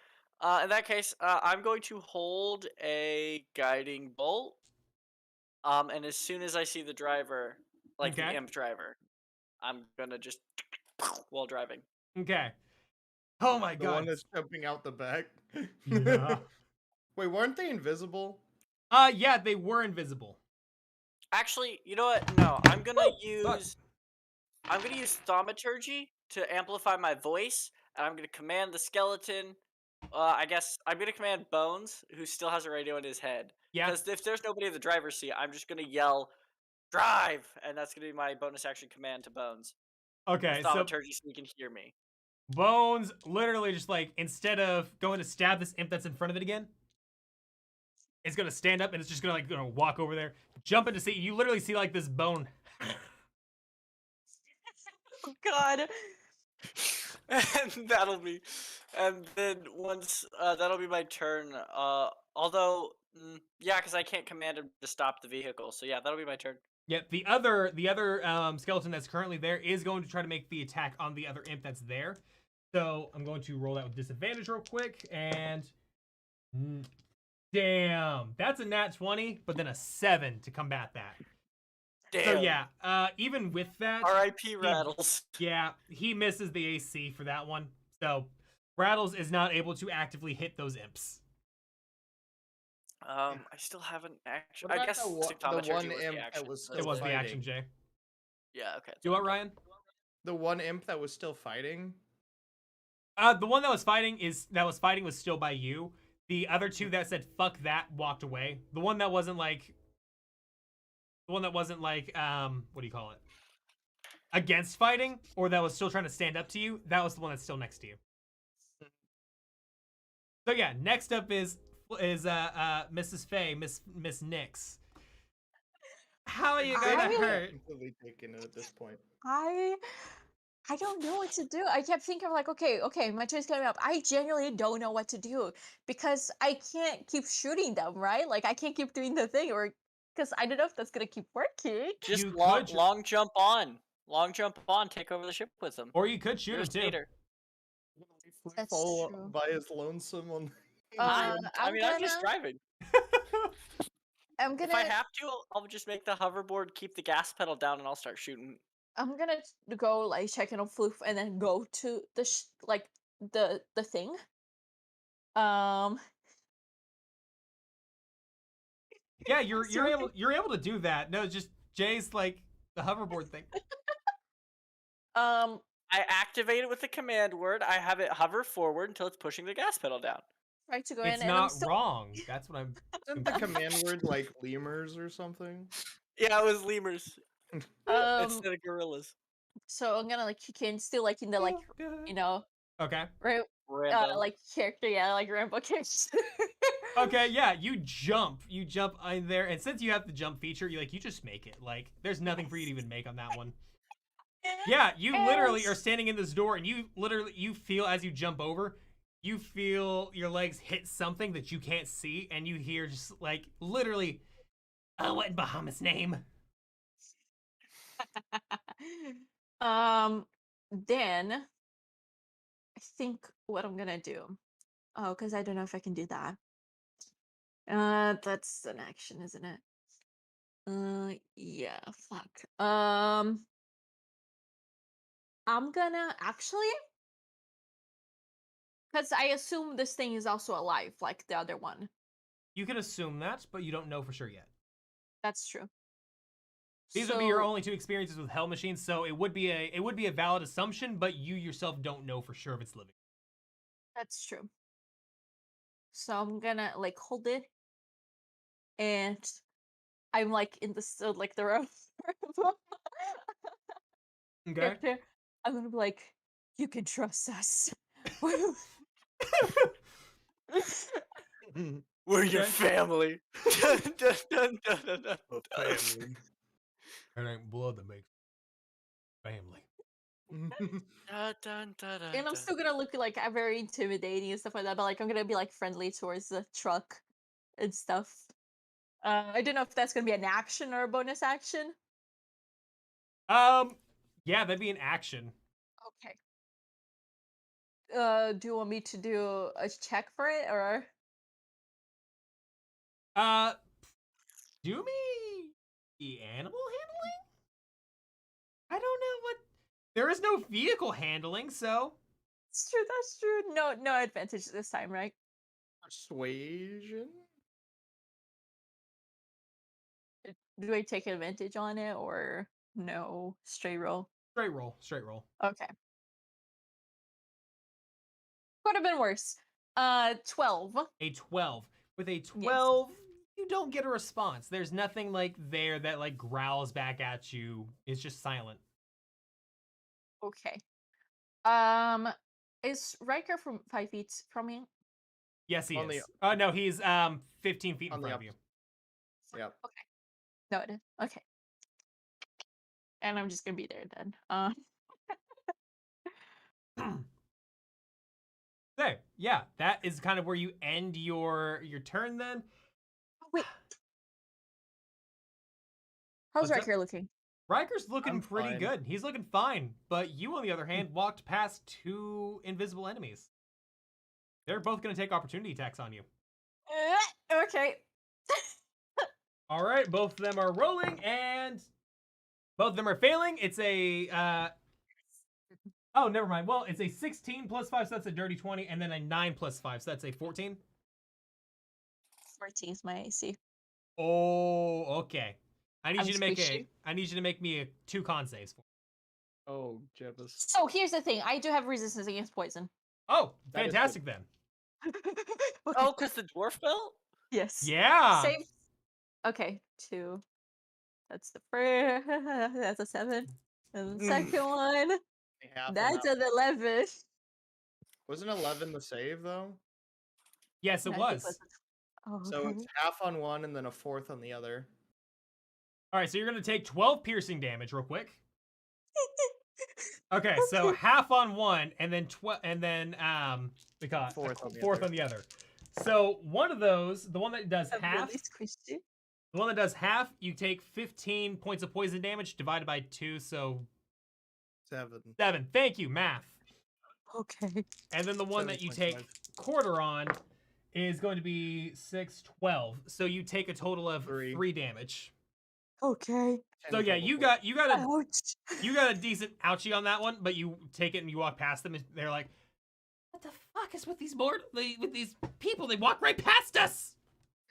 In that case, I'm going to hold a guiding bolt. And as soon as I see the driver, like the Okay. imp driver, I'm gonna just while driving. Okay. Oh my The one god. that's jumping out the back. Yeah. Wait, weren't they invisible? Yeah, they were invisible. Actually, you know what? No, I'm gonna Fuck. use thaumaturgy to amplify my voice, and I'm gonna command the skeleton. I guess I'm gonna command Bones, who still has a radio in his head. Yeah. Because if there's nobody in the driver's seat, I'm just gonna yell, "Drive!" and that's gonna be my bonus action command to Bones with Okay, so thaumaturgy, so he can hear me. Bones literally just like, instead of going to stab this imp that's in front of it again, it's gonna stand up and it's just gonna walk over there, jump into seat. You literally see like this bone. Oh God. And then once that'll be my turn. Although, yeah, because I can't command him to stop the vehicle. So yeah, that'll be my turn. Yeah, the other skeleton that's currently there is going to try to make the attack on the other imp that's there. So I'm going to roll that with disadvantage real quick, and damn, that's a nat 20, but then a 7 to combat that. Damn. So yeah, even with that, R.I.P. Rattles. yeah, he misses the AC for that one. So Rattles is not able to actively hit those imps. I still haven't action. What I about guess the one thaumaturgy was imp the that action. was It was the fighting. action, Jay. Yeah. Okay. Do what, Ryan? The one imp that was still fighting? The one that was fighting was still by you. The other two that said "fuck that" walked away. The one that wasn't like, what do you call it? Against fighting, or that was still trying to stand up to you. That was the one that's still next to you. So yeah, next up is Mrs. Faye, Miss Nix. How are you gonna I- hurt? Completely taken it at this point. I don't know what to do. I kept thinking like, okay, my turn's coming up. I genuinely don't know what to do because I can't keep shooting them, right? Like I can't keep doing the thing, or because I don't know if that's gonna keep working. Just You long, could- long jump on. Long jump on. Take over the ship with them. Or you could shoot You're him a too. skater. That's Fall true. by his lonesome on. I'm I'm just gonna, driving. I'm If gonna, I have to, I'll just make the hoverboard keep the gas pedal down, and I'll start shooting. I'm gonna go like checking on Floof and then go to the like the thing. Um, Yeah, you're Sorry. able to do that. No, just Jay's like the hoverboard thing. um, I activate it with the command word. I have it hover forward until it's pushing the gas pedal down. try to go It's in, and I'm not still. wrong. That's what I'm. Isn't the command word like lemurs or something? Yeah, it was lemurs instead of gorillas. So I'm gonna like kick in, still like in the like Okay. right Rambo. like character, yeah, like Rambo character. Okay, yeah, you jump in there, and since you have the jump feature, you just make it. Like, there's nothing for you to even make on that one. Yeah, you literally are standing in this door, and you feel as you jump over, you feel your legs hit something that you can't see, and you hear just like literally, what in Bahamut's name? Then I think what I'm gonna do. Oh, because I don't know if I can do that. That's an action, isn't it? Yeah, fuck. I'm gonna actually, because I assume this thing is also alive, like the other one. You can assume that, but you don't know for sure yet. That's true. These would be your only two experiences with Hell Machines, so it would be a valid assumption, but you yourself don't know for sure if it's living. That's true. So I'm gonna like hold it, and I'm like in the like the room. Okay. Character. I'm gonna be like, you can trust us. We're your Okay. family. Dun, dun, dun, dun, dun, dun. Family. It ain't blood that makes family. Dun, dun, dun, dun, And I'm dun. still gonna look like I'm very intimidating and stuff like that, but like I'm gonna be like friendly towards the truck and stuff. I don't know if that's gonna be an action or a bonus action. Yeah, that'd be an action. Okay. do you want me to do a check for it or? Do me the animal handling? I don't know what. There is no vehicle handling, so That's true. That's true. No, no advantage this time, right? Persuasion? Do I take advantage on it or no? Straight roll. straight roll, straight roll. Okay. Could have been worse. 12. A 12. With a Yes. 12, you don't get a response. There's nothing like there that like growls back at you. It's just silent. Okay. Is Riker from 5 feet from me? Yes, he On the- is. No, he's 15 feet in On the front of you. Yep. Okay. Noted. Okay. And I'm just gonna be there then. There, yeah, that is kind of where you end your turn. Then Wait. How's What's up? Riker looking? Riker's looking I'm pretty fine. good. He's looking fine. But you, on the other hand, walked past 2 invisible enemies. They're both going to take opportunity attacks on you. Okay. All right, both of them are rolling, and both of them are failing. It's a oh, never mind. Well, it's a 16 plus 5, so that's a dirty 20, and then a 9 plus 5, so that's a 14. 14 is my AC. Oh, okay. I need I'm you to make squishy. I need you to make me a 2 con saves for me. Oh, Jeebus. So here's the thing. I do have resistance against poison. Oh, That is fantastic then. Oh, because the dwarf belt? Yes. Yeah. Save. Okay, 2. That's the first. That's a 7. And the second one. Half on That's that an 11. Wasn't 11 the save, though? Yes, it No, I think was. Oh, So okay. it's half on one and then a fourth on the other. All right, so you're going to take 12 piercing damage real quick. Okay, so half on one, and then we call it Fourth on on the other. So one of those, the one that does I'm half, really squishy. the one that does half, you take 15 points of poison damage divided by 2, so 7. 7. Thank you, math. Okay. And then the one that you take 7.5. quarter on is going to be 6, 12. So you take a total of 3. 3 damage. Okay. So 10 yeah, total you points. got a Ouch. you got a decent ouchie on that one, but you take it and you walk past them, and they're like, "What the fuck is with these with these people? They walk right past us."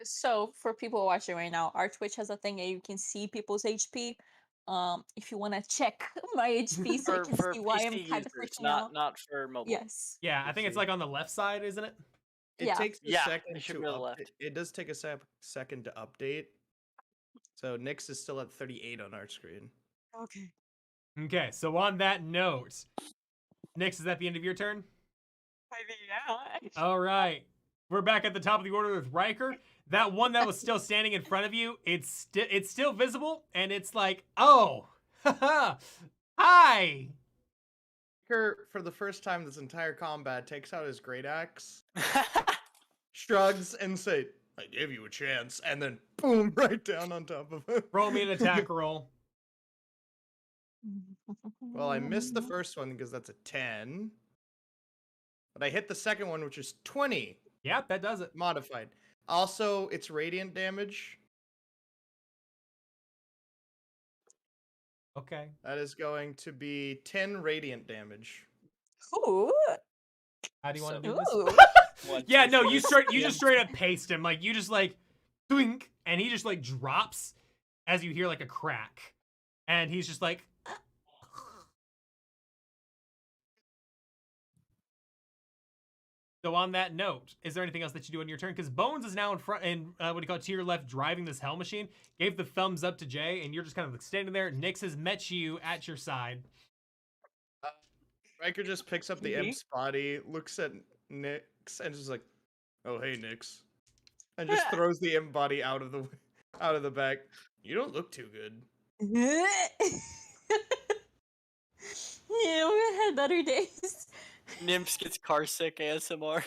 So for people watching right now, our Twitch has a thing that you can see people's HP. If you want to check my HP so you can For see why I'm PC kind of users, freaking out. not for mobile. Yes. Yeah, I think it's see. like on the left side, isn't it? It Yeah. takes a Yeah, second it should to be on the update. left. It does take a second to update. So Nyx is still at 38 on our screen. Okay. Okay, so on that note, Nyx, is that the end of your turn? Yeah. All right, we're back at the top of the order with Riker. That one that was still standing in front of you, it's still visible, and it's like, oh, haha, hi. Riker, for the first time this entire combat, takes out his great axe, shrugs, and say, "I gave you a chance," and then boom, right down on top of him. Roll me an attack roll. Well, I missed the first one because that's a 10. But I hit the second one, which is 20, Yep, that does it. modified. Also, it's radiant damage. Okay. That is going to be 10 radiant damage. Ooh. How do you want to So- do this? Ooh. One, Yeah, two, no, three, you just straight up paste him. Like you just like doink, and he just like drops as you hear like a crack. And he's just like So on that note, is there anything else that you do on your turn? Because Bones is now in front and what do you call it, to your left, driving this hell machine. Gave the thumbs up to Jay, and you're just kind of like standing there. Nyx has met you at your side. Riker just picks up the Mhm. imp's body, looks at Nyx, and just like, "Oh, hey, Nyx," and just throws the imp body out of the back. You don't look too good. Yeah, we had better days. Nymphs gets car sick ASMR.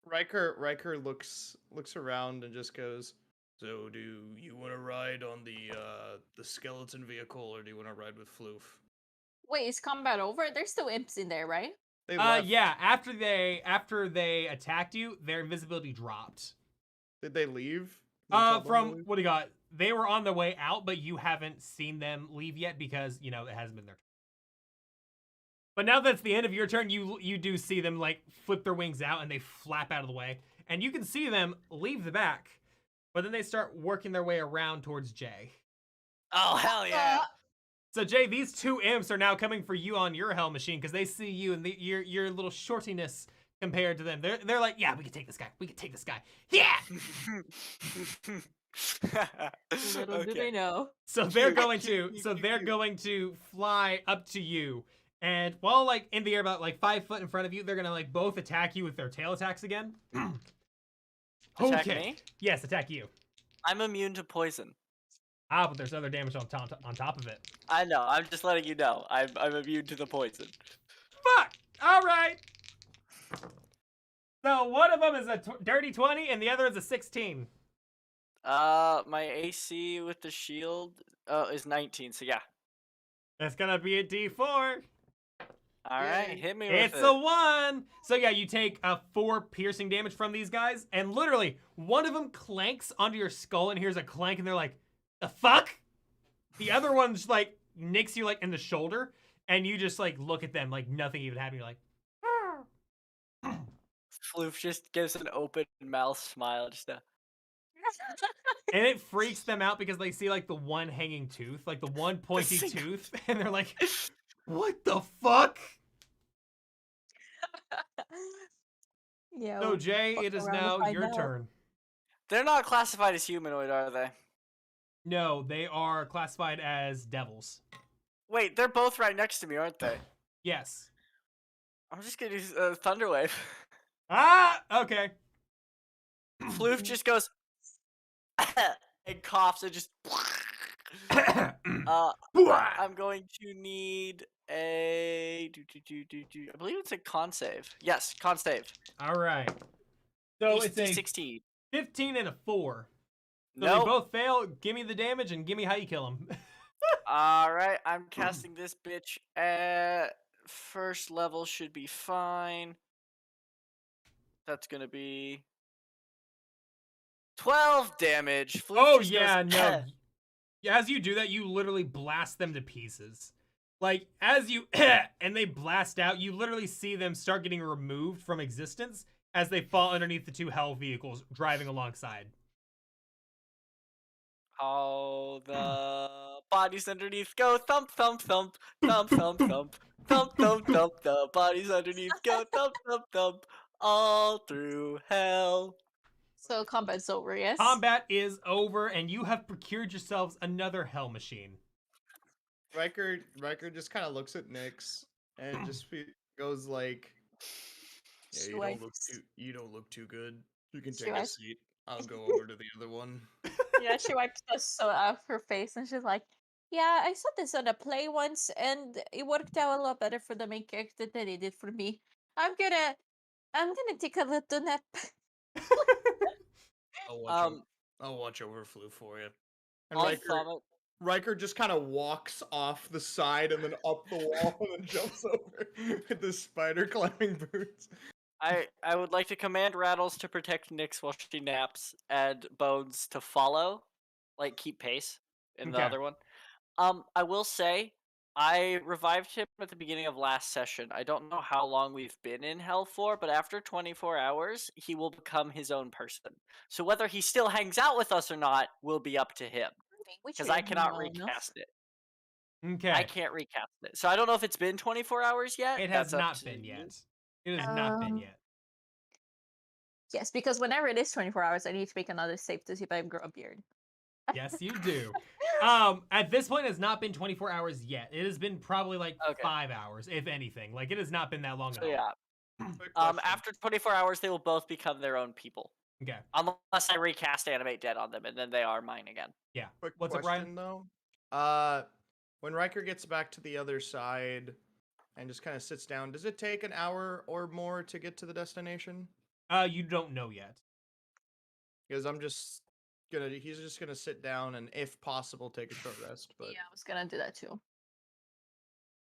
Riker looks around and just goes, "So, do you want to ride on the skeleton vehicle, or do you want to ride with Floof?" Wait, is combat over? There's still imps in there, right? They left. Yeah. After they attacked you, their invisibility dropped. Did they leave? Did you tell them to From leave? what do you got? They were on the way out, but you haven't seen them leave yet because it hasn't been their turn. But now that's the end of your turn, you do see them like flip their wings out and they flap out of the way, and you can see them leave the back, but then they start working their way around towards Jay. Oh hell yeah! So Jay, these two imps are now coming for you on your hell machine because they see you and your little shortiness compared to them. They're like, yeah, we can take this guy. We can take this guy. Yeah. Little do they know. So they're going to fly up to you, and while like in the air about like 5 foot in front of you, they're gonna like both attack you with their tail attacks again. Attack me? Yes, attack you. I'm immune to poison. But there's other damage on top of it. I know. I'm just letting you know. I'm immune to the poison. Fuck! Alright! So one of them is a dirty 20 and the other is a 16. My AC with the shield is 19, so yeah. That's gonna be a D4. Alright, hit me with It's it. a 1! So yeah, you take 4 piercing damage from these guys, and literally, one of them clanks onto your skull and hears a clank and they're like, the fuck? The other one just like nicks you like in the shoulder, and you just like look at them like nothing even happened. You're like, Floof just gives an open mouth smile, just a... and it freaks them out because they see like the one hanging tooth, like the one pointy tooth, and they're like, what the fuck? Yeah. So Jay, fuck it is around and now find your out. turn. They're not classified as humanoid, are they? No, they are classified as devils. Wait, they're both right next to me, aren't they? Yes. I'm just gonna use Thunderwave. Okay. Floof just goes and coughs and just. I'm going to need a. I believe it's a con save. Yes, con save. All right. So it's a 16. 15 and a 4. So Nope. they both fail. Give me the damage and give me how you kill them. All right, I'm casting this bitch at first level. Should be fine. That's gonna be 12 damage. Floof Oh just yeah, goes, no. Yeah, as you do that, you literally blast them to pieces. Like as you and they blast out, you literally see them start getting removed from existence as they fall underneath the 2 hell vehicles driving alongside. All the bodies underneath go thump, thump, thump, thump, thump, thump, thump, thump, thump. The bodies underneath go thump, thump, thump, all through hell. So combat's over, yes? Combat is over, and you have procured yourselves another hell machine. Riker just kind of looks at Nyx and just goes like, "Yeah, you don't look too good. You can take a seat. I'll go over to the other one." Yeah, she wipes the sweat off her face and she's like, yeah, I saw this on a play once and it worked out a lot better for the main character than it did for me. I'm gonna take a little nap. I'll watch over Flu for you. And On Summit, Riker just kind of walks off the side and then up the wall and then jumps over with the spider climbing boots. I would like to command Rattles to protect Nyx while she naps, and Bones to follow, like keep pace in the Okay. other one. I will say, I revived him at the beginning of last session. I don't know how long we've been in Hell for, but after 24 hours, he will become his own person. So whether he still hangs out with us or not will be up to him, because I cannot recast it. Okay. I can't recast it. So I don't know if it's been 24 hours yet. It has That's up not to been you. yet. It has not been yet. Yes, because whenever it is 24 hours, I need to make another save to see if I grow a beard. Yes, you do. At this point, it has not been 24 hours yet. It has been probably like 5 hours, if anything. Like, it has not been that long at all. Yeah. Quick question. After 24 hours, they will both become their own people. Okay. Unless I recast Animate Dead on them, and then they are mine again. Yeah. Quick What's up, question, Ryan? though. When Riker gets back to the other side and just kind of sits down, does it take an hour or more to get to the destination? You don't know yet. Because he's just gonna sit down and, if possible, take a short rest. But Yeah, I was gonna do that too.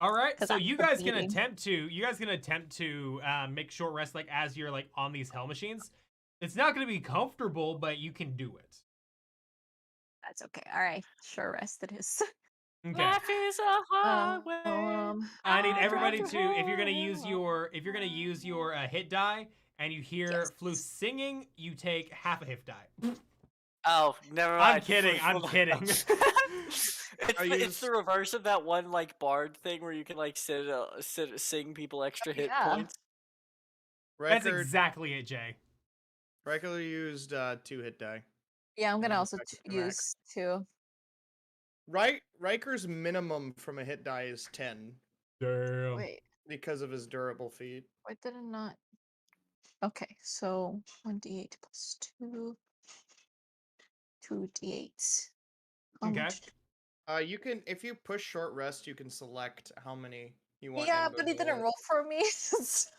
All right, 'Cause so I'm you guys can beating. attempt to make short rest like as you're like on these hell machines. It's not going to be comfortable, but you can do it. That's okay. All right, sure rest it is. Okay. Life is a highway. I need I drive everybody through to if you're gonna use hell. your hit die and you hear Floof Yes. singing, you take half a hit die. Oh, never I'm mind. kidding. I'm kidding. It's the reverse of that one like bard thing where you can like sing people extra hit Yeah. points. That's Riker, exactly it, Jay. Riker used 2 hit die. Yeah, I'm gonna And also back to max. use 2. Riker's minimum from a hit die is 10 Damn. Wait, because of his durable feat. why did it not? Okay, so 1d8 plus 2, 2d8. How Okay. much? You can if you push short rest, you can select how many you want. Yeah, and go but it didn't roll it. roll for me. so-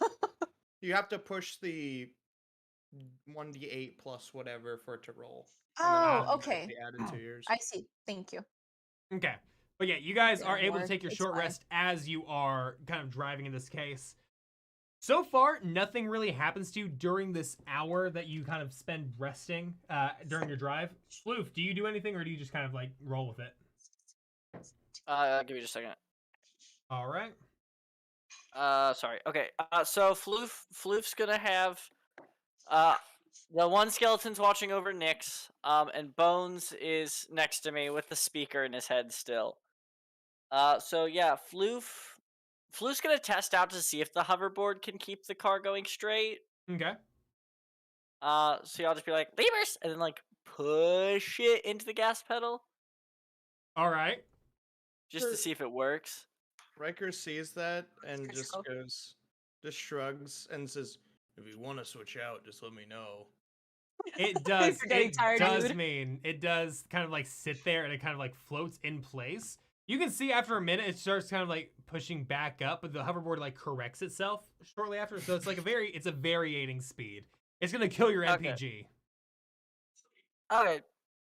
You have to push the 1d8 plus whatever for it to roll. and then Oh, automatically okay. add it to yours. I see. Thank you. Okay. But yeah, you guys Didn't are able to work. take your It's short fine. rest as you are kind of driving in this case. So far, nothing really happens to you during this hour that you kind of spend resting during your drive. Floof, do you do anything or do you just kind of like roll with it? Give me just a second. All right. Sorry. Okay. So Floof's gonna have the one skeleton's watching over Nyx, and Bones is next to me with the speaker in his head still. So yeah, Floof's gonna test out to see if the hoverboard can keep the car going straight. Okay. So I'll just be like, levers, and then like push it into the gas pedal All right. just to Sure. see if it works. Riker sees that and Critical. just shrugs and says, "If you want to switch out, just let me know." It does. You're getting It tired, does dude. mean it does kind of like sit there and it kind of like floats in place. You can see after a minute it starts kind of like pushing back up, but the hoverboard like corrects itself shortly after. So it's like it's a varying speed. It's gonna kill your Okay. MPG. Okay,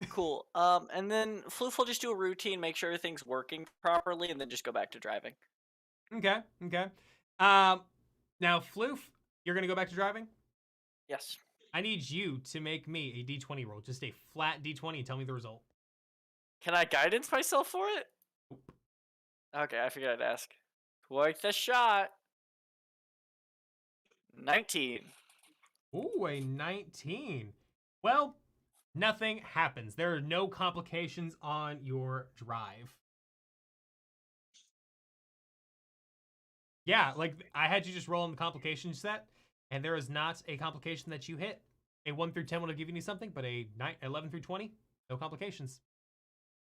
cool. And then Floof will just do a routine, make sure everything's working properly, and then just go back to driving. Okay. Okay. Now Floof, you're gonna go back to driving. Yes. I need you to make me a D20 roll, just a flat D20, and tell me the result. Can I guidance myself for it? Okay, I figured I'd ask. Worth the shot. 19. Ooh, a 19. Well, nothing happens. There are no complications on your drive. Yeah, like I had you just roll in the complication set, and there is not a complication that you hit. A 1 through 10 would have given you something, but a 11 through 20, no complications.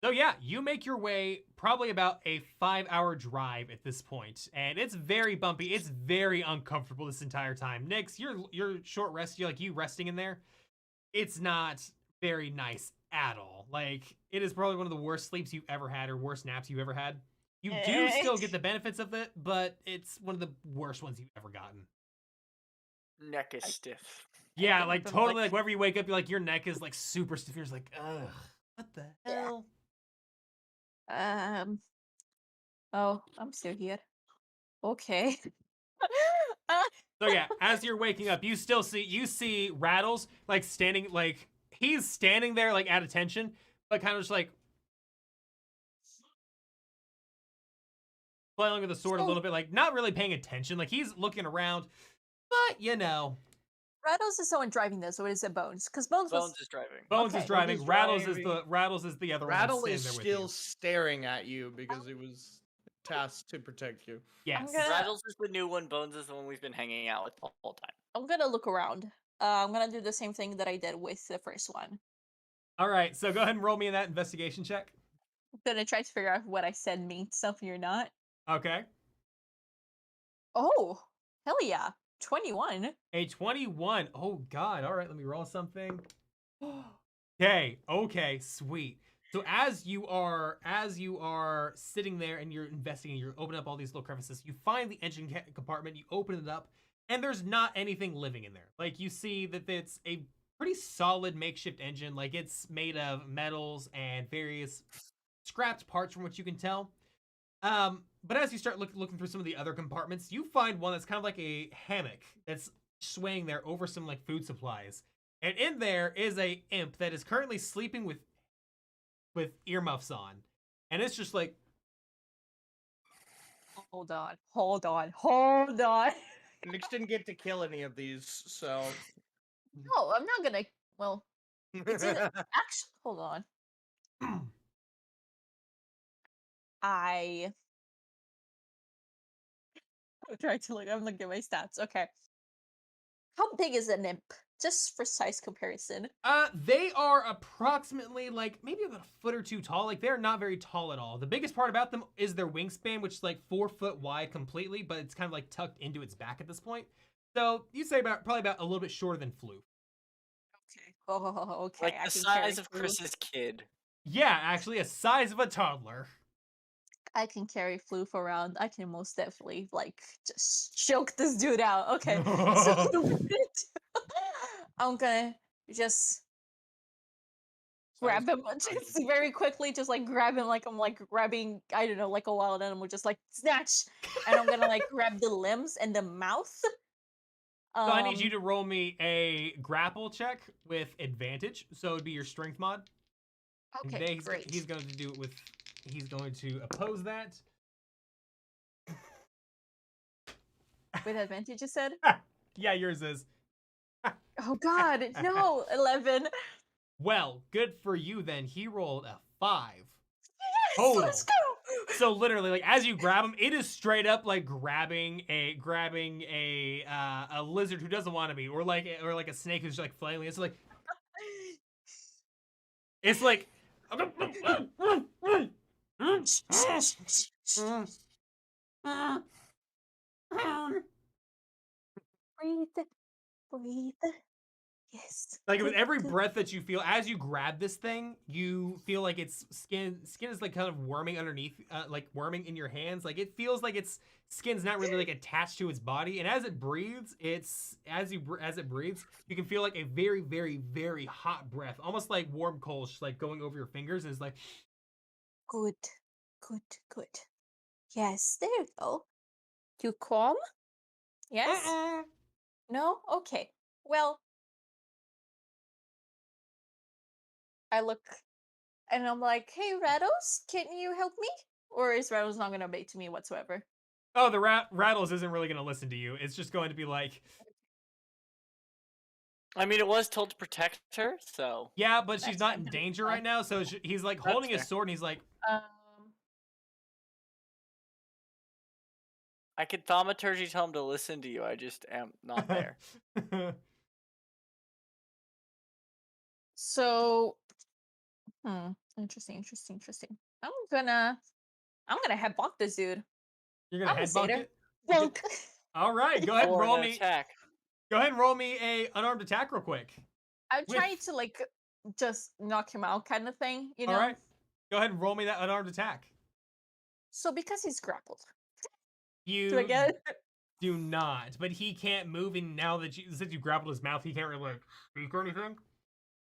So yeah, you make your way probably about a 5-hour drive at this point, and it's very bumpy. It's very uncomfortable this entire time. Nyx, your short rest, you resting in there. It's not very nice at all. Like it is probably one of the worst sleeps you've ever had or worst naps you've ever had. You do still get the benefits of it, but it's one of the worst ones you've ever gotten. Neck is stiff. Yeah, think like I'm totally. like- Like whenever you wake up, you're like your neck is like super stiff. You're just like, ugh, what the Yeah. hell? Oh, I'm still here. Okay. So yeah, as you're waking up, you see Rattles like standing like he's standing there like at attention, but kind of just like flailing with the sword a little bit, like not really paying attention. Like he's looking around, but you know, Rattles is someone driving this, or is it Bones? Because Bones Bones was. is driving. Bones Okay. is driving. Bones is Rattles driving. is the other Rattle one is that's standing there still with staring at you because he was tasked to protect you. you. Yes. gonna- Rattles is the new one. Bones is the one we've been hanging out with the whole time. I'm gonna look around. I'm gonna do the same thing that I did with the first one. All right, so go ahead and roll me in that investigation check. I'm gonna try to figure out what I said means something or not. Okay. Oh, hell yeah. 21. A 21. Oh god. All right, let me roll something. Okay, sweet. So as you are sitting there and you're investigating, you're opening up all these little crevices, you find the engine compartment, you open it up, and there's not anything living in there. Like you see that it's a pretty solid makeshift engine, like it's made of metals and various scrapped parts from what you can tell. but as you start looking through some of the other compartments, you find one that's kind of like a hammock that's swaying there over some like food supplies. And in there is a imp that is currently sleeping with earmuffs on. And it's just like, Hold on, hold on, hold on. Nix didn't get to kill any of these, so. No, I'm not gonna. Well, it's in actually. Hold on. I'm trying to look. I'm looking at my stats. Okay. How big is an imp? Just for size comparison. they are approximately like maybe about a foot or two tall. Like they're not very tall at all. The biggest part about them is their wingspan, which is like 4 foot wide completely, but it's kind of like tucked into its back at this point. So you say probably about a little bit shorter than Floof. Okay. Oh, okay. Like I the can carry size of Floof. Chris's kid. Yeah, actually, a size of a toddler. I can carry Floof around. I can most definitely like just choke this dude out. Okay. So I'm gonna just grab him just very quickly, just like grab him like I'm like grabbing, I don't know, like a wild animal, just like snatch. And I'm gonna like grab the limbs and the mouth. So I need you to roll me a grapple check with advantage. So it'd be your strength mod. And Okay, today great. he's going to do it with. He's going to oppose that. With advantage, you said? Yeah, yours is. Oh God, no, 11. Well, good for you then. He rolled a 5. Yes, Total. let's go. So literally, like as you grab him, it is straight up like grabbing a lizard who doesn't want to be, or like a snake who's like flailing. It's like Breathe, breathe. Yes. like with good, every good. breath that you feel as you grab this thing, you feel like its skin is like kind of worming underneath, like worming in your hands. Like it feels like its skin's not really like attached to its body, and as it breathes, as it breathes, you can feel like a very very very hot breath, almost like warm coals, just like going over your fingers. And it's like Good, good, good. Yes, there you go. You calm? Yes? No? Okay. Well, I look and I'm like, hey, Rattles, can you help me? Or is Rattles not going to obey to me whatsoever? oh, the rattles isn't really going to listen to you. It's just going to be like, I mean, it was told to protect her, so. yeah, but she's That's not fine, in that's danger fine. right now. So he's like That's holding his fair. sword, and he's like, Um, I could thaumaturgy tell him to listen to you. I just am not there. so, interesting. I'm gonna headbutt this dude. You're gonna I'm a headbonk satyr. it. Bonk. All right, go ahead and Or roll an me. attack. Go ahead and roll me a unarmed attack real quick. I'm With- trying to like just knock him out, kind of thing, you know. All right, go ahead and roll me that unarmed attack. So because he's grappled, You do I get it? do not, but he can't move. And now that since you grappled his mouth, he can't really like speak or anything.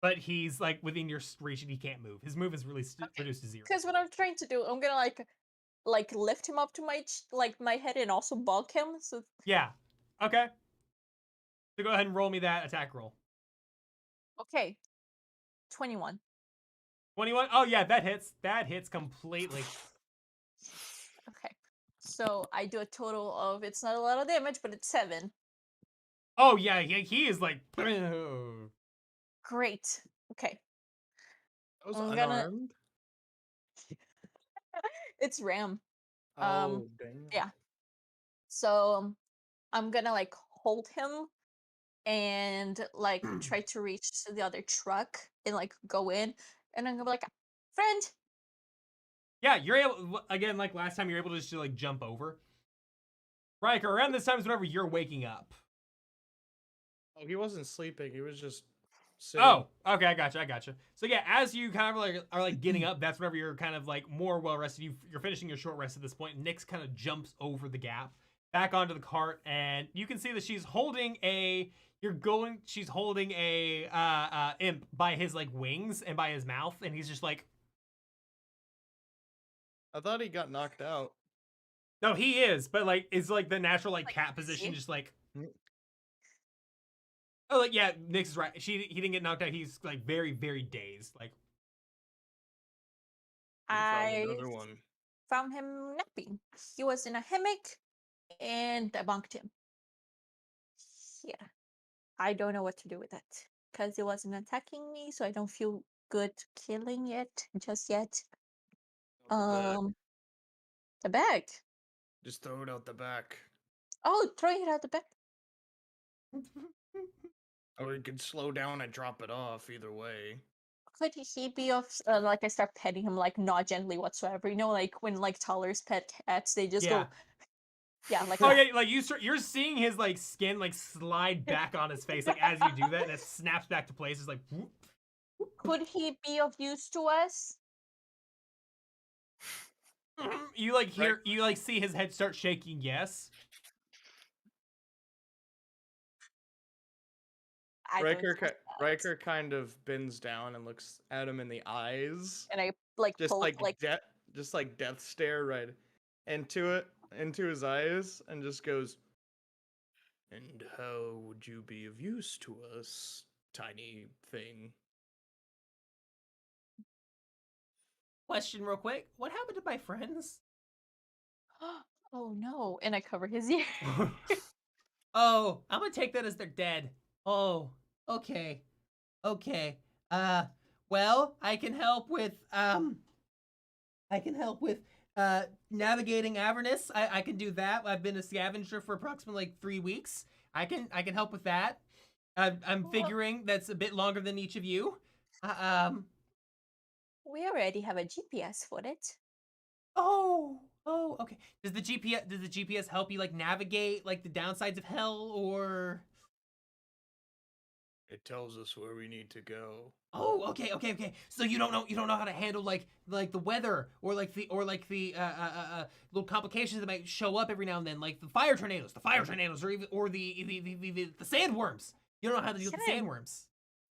But he's like within your reach, and he can't move. His move is really reduced to 0. Because what I'm trying to do, I'm gonna like lift him up to my my head and also bulk him. So Yeah. Okay. So go ahead and roll me that attack roll. okay, 21. 21. Oh yeah, that hits. That hits completely. Okay, so I do a total of, it's not a lot of damage, but it's 7. Oh yeah, he is like. Great. Okay, That was I'm gonna. unarmed? It's Ram. Oh, damn. Yeah. So I'm gonna like hold him and like try to reach the other truck and like go in, and I'm gonna be like, friend. Yeah, you're able again. Like last time, you're able to just like jump over. Riker, around this time is whenever you're waking up. Oh, he wasn't sleeping. He was just sitting. Oh, okay, I gotcha. So yeah, as you kind of like are like getting up, that's whenever you're kind of like more well rested. You're finishing your short rest at this point. Nyx kind of jumps over the gap back onto the cart, and you can see that she's holding a. She's holding a imp by his like wings and by his mouth, and he's just like. I thought he got knocked out. No, he is, but like it's like the natural like cat is position, he? just like Mm. oh like yeah, Nix is right. He didn't get knocked out. He's like very very dazed. Like You found I another one. found him napping. He was in a hammock, and I bunked him. Yeah, I don't know what to do with that because it wasn't attacking me, so I don't feel good killing it just yet. Out the back. The bag. Just throw it out the back. Oh, throwing it out the back. Or you could slow down and drop it off. Either way. Could he be of like I start petting him like not gently whatsoever? You know, like when like toddlers pet cats, they just yeah. go, yeah, like Oh that. yeah, like you're seeing his like skin like slide back on his face like as you do that, and it snaps back to place. It's like whoop. Could he be of use to us? You like Right. hear you like see his head start shaking. Yes. I don't trust that. Riker kind of bends down and looks at him in the eyes, And I like just poke like like just like death stare right into his eyes, and just goes. And how would you be of use to us, tiny thing? Question real quick. What happened to my friends? oh no, and I cover his ear. Oh, I'm gonna take that as they're dead. Oh, okay. Okay. Well, I can help with navigating Avernus. I can do that. I've been a scavenger for approximately like 3 weeks. I can help with that. I'm Well, figuring that's a bit longer than each of you. we already have a GPS for it. Oh, okay. Does the GPS help you like navigate like the downsides of hell or It tells us where we need to go. Oh, okay. So you don't know how to handle like the weather or little complications that might show up every now and then, like the fire tornadoes, or even or the sandworms. You don't know how to deal with the Can I sandworms.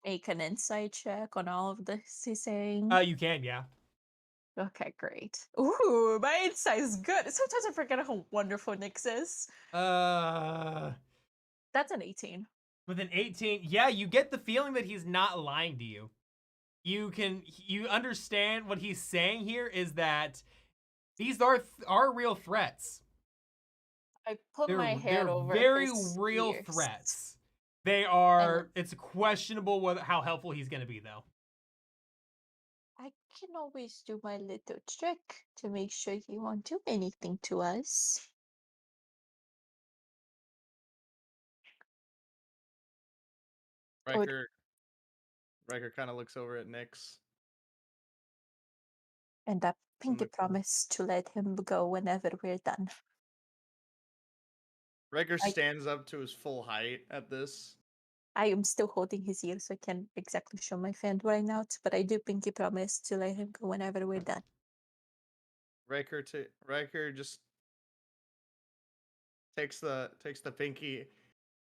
make an insight check on all of this he's saying? You can, yeah. Okay, great. Ooh, my insight is good. Sometimes I forget how wonderful Nyx is. Uh, That's an 18. with an 18, yeah, you get the feeling that he's not lying to you. You understand what he's saying here is that these are real threats. I put They're my head they're over very his real ears. threats. They And are. It's questionable how helpful he's going to be, though. I can always do my little trick to make sure he won't do anything to us. Or Riker kind of looks over at Nyx. and I pinky the- promise to let him go whenever we're done. Riker I stands up to his full height at this. I am still holding his ear, so I can't exactly show my fan right now, but I do pinky promise to let him go whenever we're done. Riker just takes the pinky,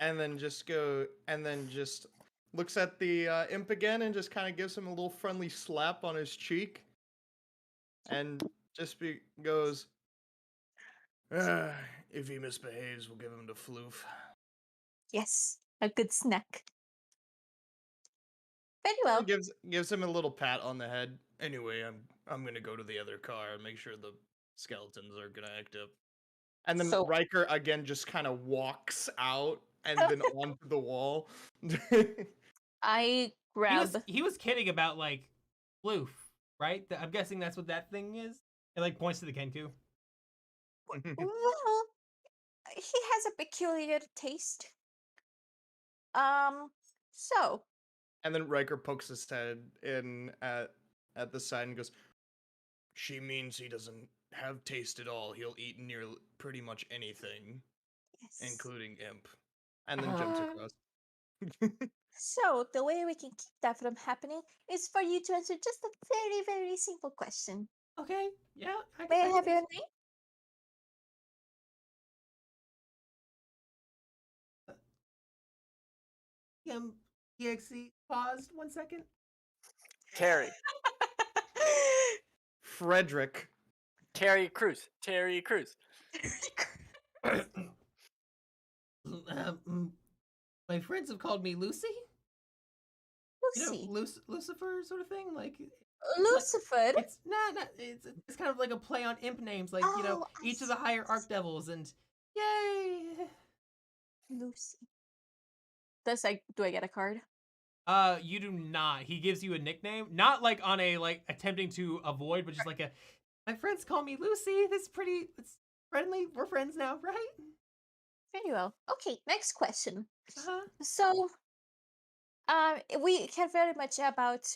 and then just looks at the imp again, and just kind of gives him a little friendly slap on his cheek, and just goes, if he misbehaves, we'll give him to Floof. Yes, a good snack. Very He well. gives him a little pat on the head. Anyway, I'm gonna go to the other car and make sure the skeletons are gonna act up. And then So Riker again just kind of walks out and then onto the wall. I He grab. was kidding about like floof, right? I'm guessing that's what that thing is. It like points to the Kenku. Well, he has a peculiar taste. So And then Riker pokes his head in at the side and goes, "She means he doesn't have taste at all. He'll eat near pretty much anything, yes. including imp." And then jumps Um, across. So the way we can keep that from happening is for you to answer just a very, very simple question. Okay, yeah. May I have your name? EXE paused 1 second. Terry. Frederick. Terry Crews. Terry Crews. My friends have called me Lucy. You know, Lucy. Lucifer sort of thing. Like Lucifer? it's nah, it's kind of like a play on imp names, like Oh, I each of the see. higher archdevils, and yay. Lucy. Do I get a card? You do not. He gives you a nickname, not like on a like attempting to avoid, but just like a. My friends call me Lucy. It's friendly. We're friends now, right? Very well. Okay, next question. Uh-huh. So, we care very much about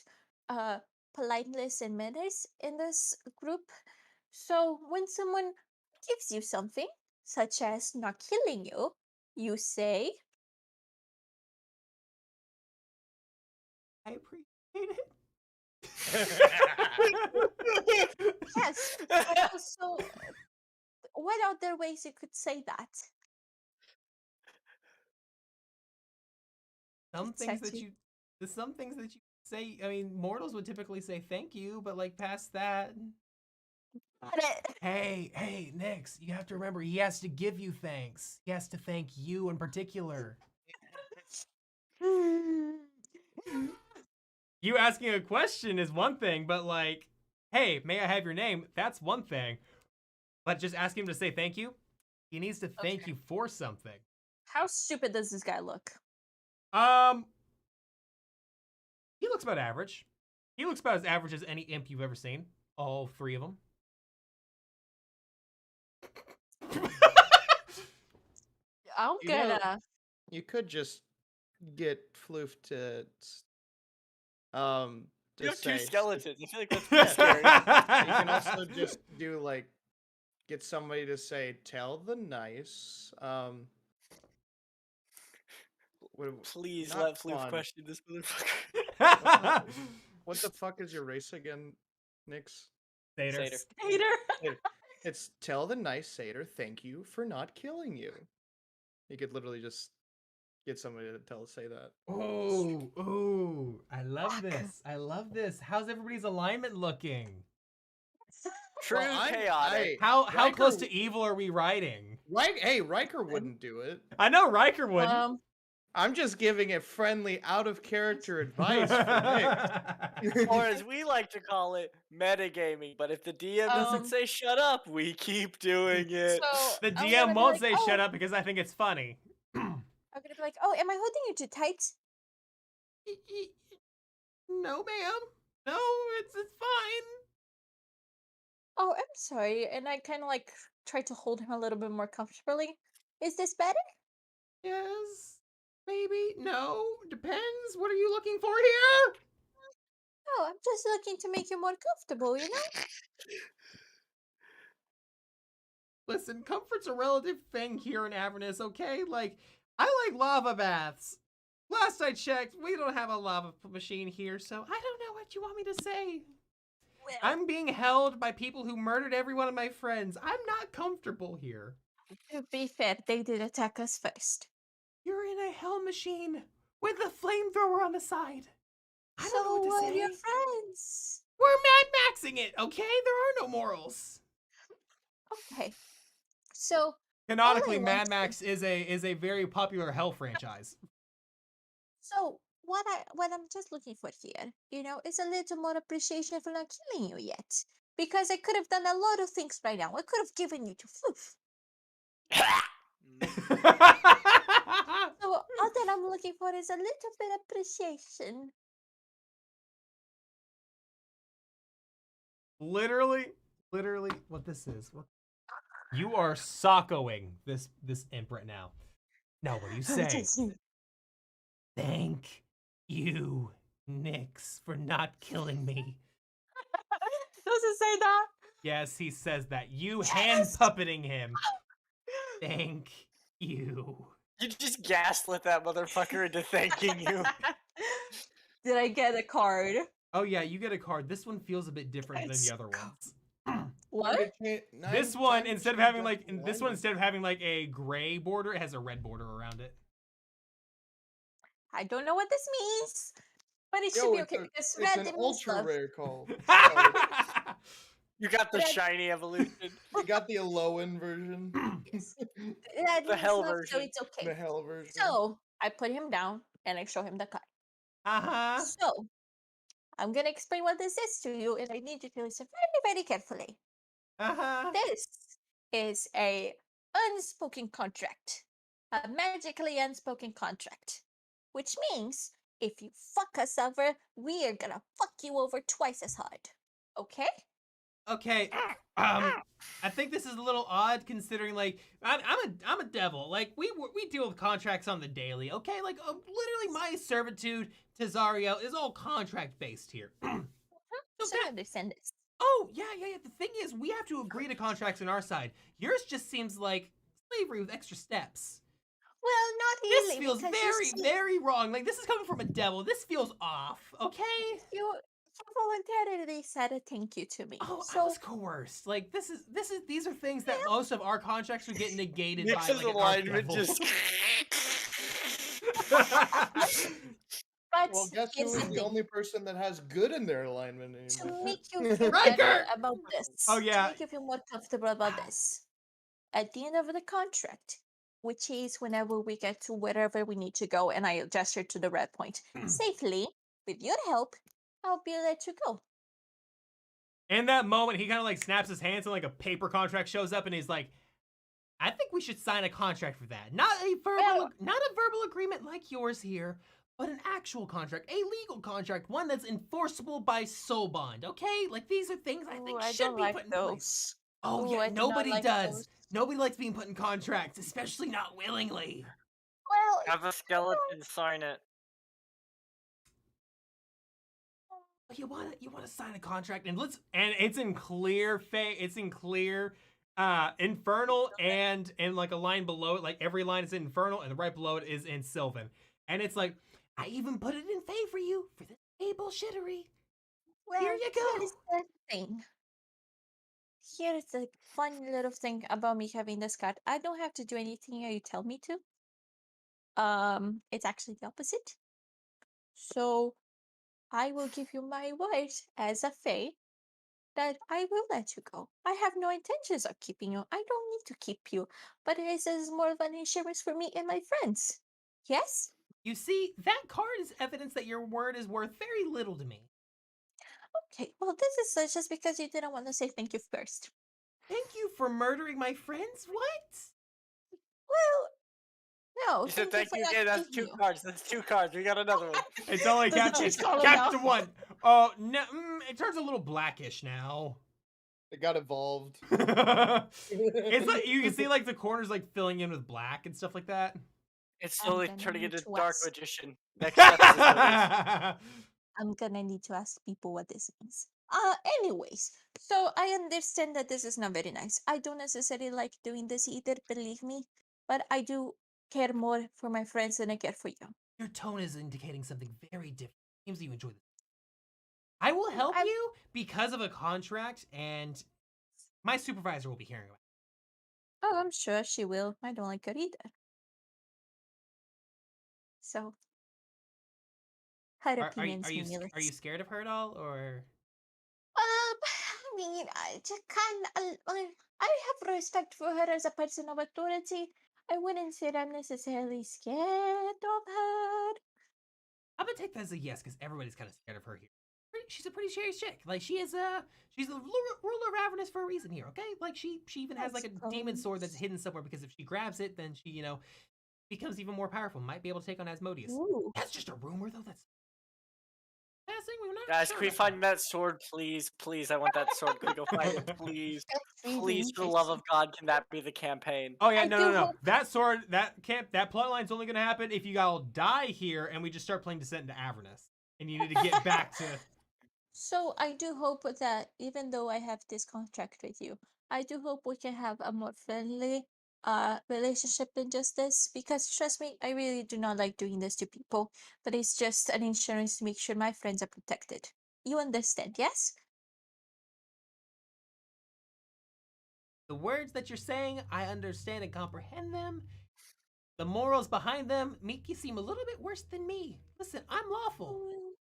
uh politeness and manners in this group. So, when someone gives you something, such as not killing you, you say, I appreciate it. yes. So, what other ways you could say that? Some It's things that sexy. you, the some things that you say. I mean, mortals would typically say thank you, but like past that. But Hey, Nix, you have to remember he has to give you thanks. He has to thank you in particular. You asking a question is one thing, but like, hey, may I have your name? That's one thing. But just ask him to say thank you. He needs to thank Okay. you for something. How stupid does this guy look? He looks about average. He looks about as average as any imp you've ever seen. All three of them. I'm You know- gonna. You could just get Floof to You have just two say skeletons. I feel like that's Yeah. pretty scary. You can also just do like get somebody to say tell the nice Please not let Floof fun. question this motherfucker. What the fuck is your race again, Nix? Satyr. Satyr. Hater. It's tell the nice satyr thank you for not killing you. You could literally just get somebody to say that. Ooh, I love this. I love this. How's everybody's alignment looking? True Well, chaotic. How Riker- close to evil are we riding? Hey, Riker wouldn't do it. I know Riker wouldn't. I'm just giving it friendly, out of character advice for Nick. Or as we like to call it, metagaming. But if the DM doesn't Um, say shut up, we keep doing it. So The I'm gonna DM be won't like, say "Oh," shut up because I think it's funny. I'm gonna be like, "Oh, am I holding you too tight?" No, ma'am. No, it's fine. Oh, I'm sorry. And I kind of like try to hold him a little bit more comfortably. Is this better? Yes. Maybe. No. Depends. What are you looking for here? Oh, I'm just looking to make you more comfortable, you know? Listen, comfort's a relative thing here in Avernus, okay? Like, I like lava baths. Last I checked, we don't have a lava machine here, so I don't know what you want me to say. Well, I'm being held by people who murdered every one of my friends. I'm not comfortable here. to be fair, they did attack us first. You're in a hell machine with a flamethrower on the side. I So don't know what to we're say. your friends. We're Mad Maxing it, okay? There are no morals. Okay. So Canonically, All I Mad want- Max is a very popular hell franchise. So what I'm just looking for here, you know, is a little more appreciation for not killing you yet. Because I could have done a lot of things right now. I could have given you to Floof. So all that I'm looking for is a little bit of appreciation. literally, what this is. What? You are sockoing this imp right now. Now, what do you say? Thank you, Nix, for not killing me. Does it say that? Yes, he says that. You Yes! hand puppeting him. Thank you. You just gaslit that motherfucker into thanking you. Did I get a card? Oh yeah, you get a card. This one feels a bit different than Let's the other go. ones. What? This one, instead of having like a gray border, it has a red border around it. I don't know what this means, but it should be okay because It's red an means ultra love. rare call. You got the Red- shiny evolution. You got the Alolan version. Yes. That The means hell love, so version. it's okay. The hell version. So I put him down and I show him the card. Uh-huh. So I'm gonna explain what this is to you, and I need you to listen very, very carefully. Uh-huh. This is a unspoken contract, a magically unspoken contract, which means if you fuck us over, we are gonna fuck you over twice as hard. Okay? Okay. I think this is a little odd considering like I'm a devil. Like we deal with contracts on the daily. Okay, like literally my servitude to Zario is all contract based here. So So I that, understand this. oh yeah. The thing is, we have to agree to contracts on our side. Yours just seems like slavery with extra steps. Well, not This really, feels because very, you see, very wrong. Like this is coming from a devil. This feels off. Okay. you voluntarily said a thank you to me. Oh, I So was coerced. Like these are things that most of our contracts would get negated by Nix's like an alignment archdevil. just. but Well, guess who here's is the the thing. only person that has good in their alignment To anymore? make you feel Riker! better about this, Oh, to yeah. make you feel more comfortable about this, at the end of the contract, which is whenever we get to wherever we need to go, and I gesture to the red point, safely, with your help, I'll be let you go. In that moment, he kind of like snaps his hands and like a paper contract shows up, and he's like, "I think we should sign a contract for that. Not a verbal agreement like yours here, but an actual contract, a legal contract, one that's enforceable by soul bond. Okay, like these are things I think Ooh, I should don't be like put in those. place. Oh Ooh, yeah, I do not nobody like does. those. Nobody likes being put in contracts, especially not willingly. Well, Have a skeleton sign it. But you wanna sign a contract and it's in clear infernal and like a line below it, like every line is in infernal and the right below it is in sylvan, and it's like I even put it in Fey for you for this Fey bullshittery. well, Here you go. here's the thing. Here's the fun little thing about me having this card. I don't have to do anything you tell me to. It's actually the opposite. So I will give you my word as a Fae that I will let you go. I have no intentions of keeping you. I don't need to keep you, but this is more of an insurance for me and my friends. Yes? You see, that card is evidence that your word is worth very little to me. Okay, well, this is just because you didn't want to say thank you first. Thank you for murdering my friends. What? Well, no, You said thank thank you for not again. That's killing two you. cards. That's 2 cards. We got another one. It's only Does the captured cheese color captured now? to one. Oh no, it turns a little blackish now. It got evolved. It's like you can see like the corners like filling in with black and stuff like that. It's I'm slowly gonna turning need into to Dark ask. Magician. Next episode. I'm gonna need to ask people what this means. Anyways, so I understand that this is not very nice. I don't necessarily like doing this either, believe me, but I do care more for my friends than I care for you. Your tone is indicating something very different. Seems you enjoy this. I will help I'm- you because of a contract, and my supervisor will be hearing about it. Oh, I'm sure she will. I don't like her either. So, her opinions mean less. Are you scared of her at all, or? I mean, I just can't. I have respect for her as a person of authority. I wouldn't say that I'm necessarily scared of her. I'm gonna take that as a yes because everybody's kind of scared of her here. She's a pretty serious chick. Like she's the ruler of Avernus for a reason here. Okay, like she even has like a demon sword that's hidden somewhere because if she grabs it, then she becomes even more powerful. Might be able to take on Asmodeus. Ooh. That's just a rumor though. That's thing we're not Guys, sure can we about find that sword, please? Please, I want that sword. Can we go find it, please? That's really Please, for the love interesting. of God, can that be the campaign? Oh yeah, I no, do no, no. hope- That sword, that plotline's only gonna happen if you all die here and we just start playing Descent into Avernus, and you need to get back to. So I do hope that even though I have this contract with you, I do hope we can have a more friendly relationship than just this. Because trust me, I really do not like doing this to people. But it's just an insurance to make sure my friends are protected. You understand, yes? The words that you're saying, I understand and comprehend them. The morals behind them make you seem a little bit worse than me. Listen, I'm lawful. Mm,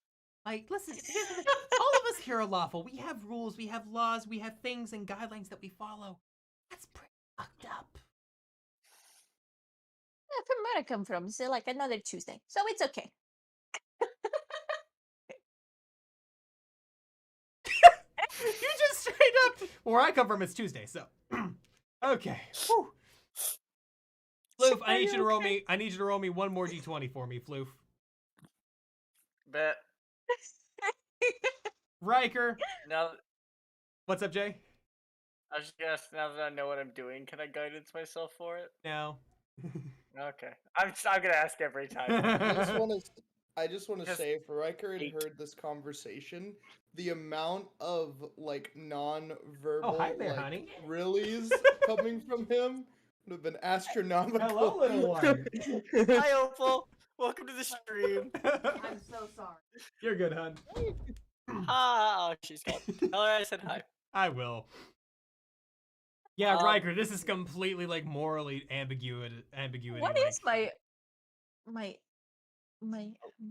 Like, listen, here's the thing. All of us here are lawful. We have rules, we have laws, we have things and guidelines that we follow. That's pretty fucked up. Yeah, from where I come from, it's like another Tuesday, so it's okay. You just straight up. Where I come from, it's Tuesday. So, okay. Whew. Floof, I need you to roll me. I need you to roll me one more d20 for me, Floof. Bet. Riker, Now, what's up, Jay? I was just gonna ask, now that I know what I'm doing, can I guidance myself for it? No. Okay. I'm gonna ask every time. I just want to Just say, if Riker had 8. heard this conversation, the amount of like non-verbal Oh, hi there, like honey. reallys coming from him would have been astronomical. Hello, little one. Hi, Opal. Welcome to the stream. I'm so sorry. You're good, hun. Ah, oh, she's gone. Tell her I said hi. I will. Yeah, Um, Riker, this is completely like morally ambiguity. What like, is my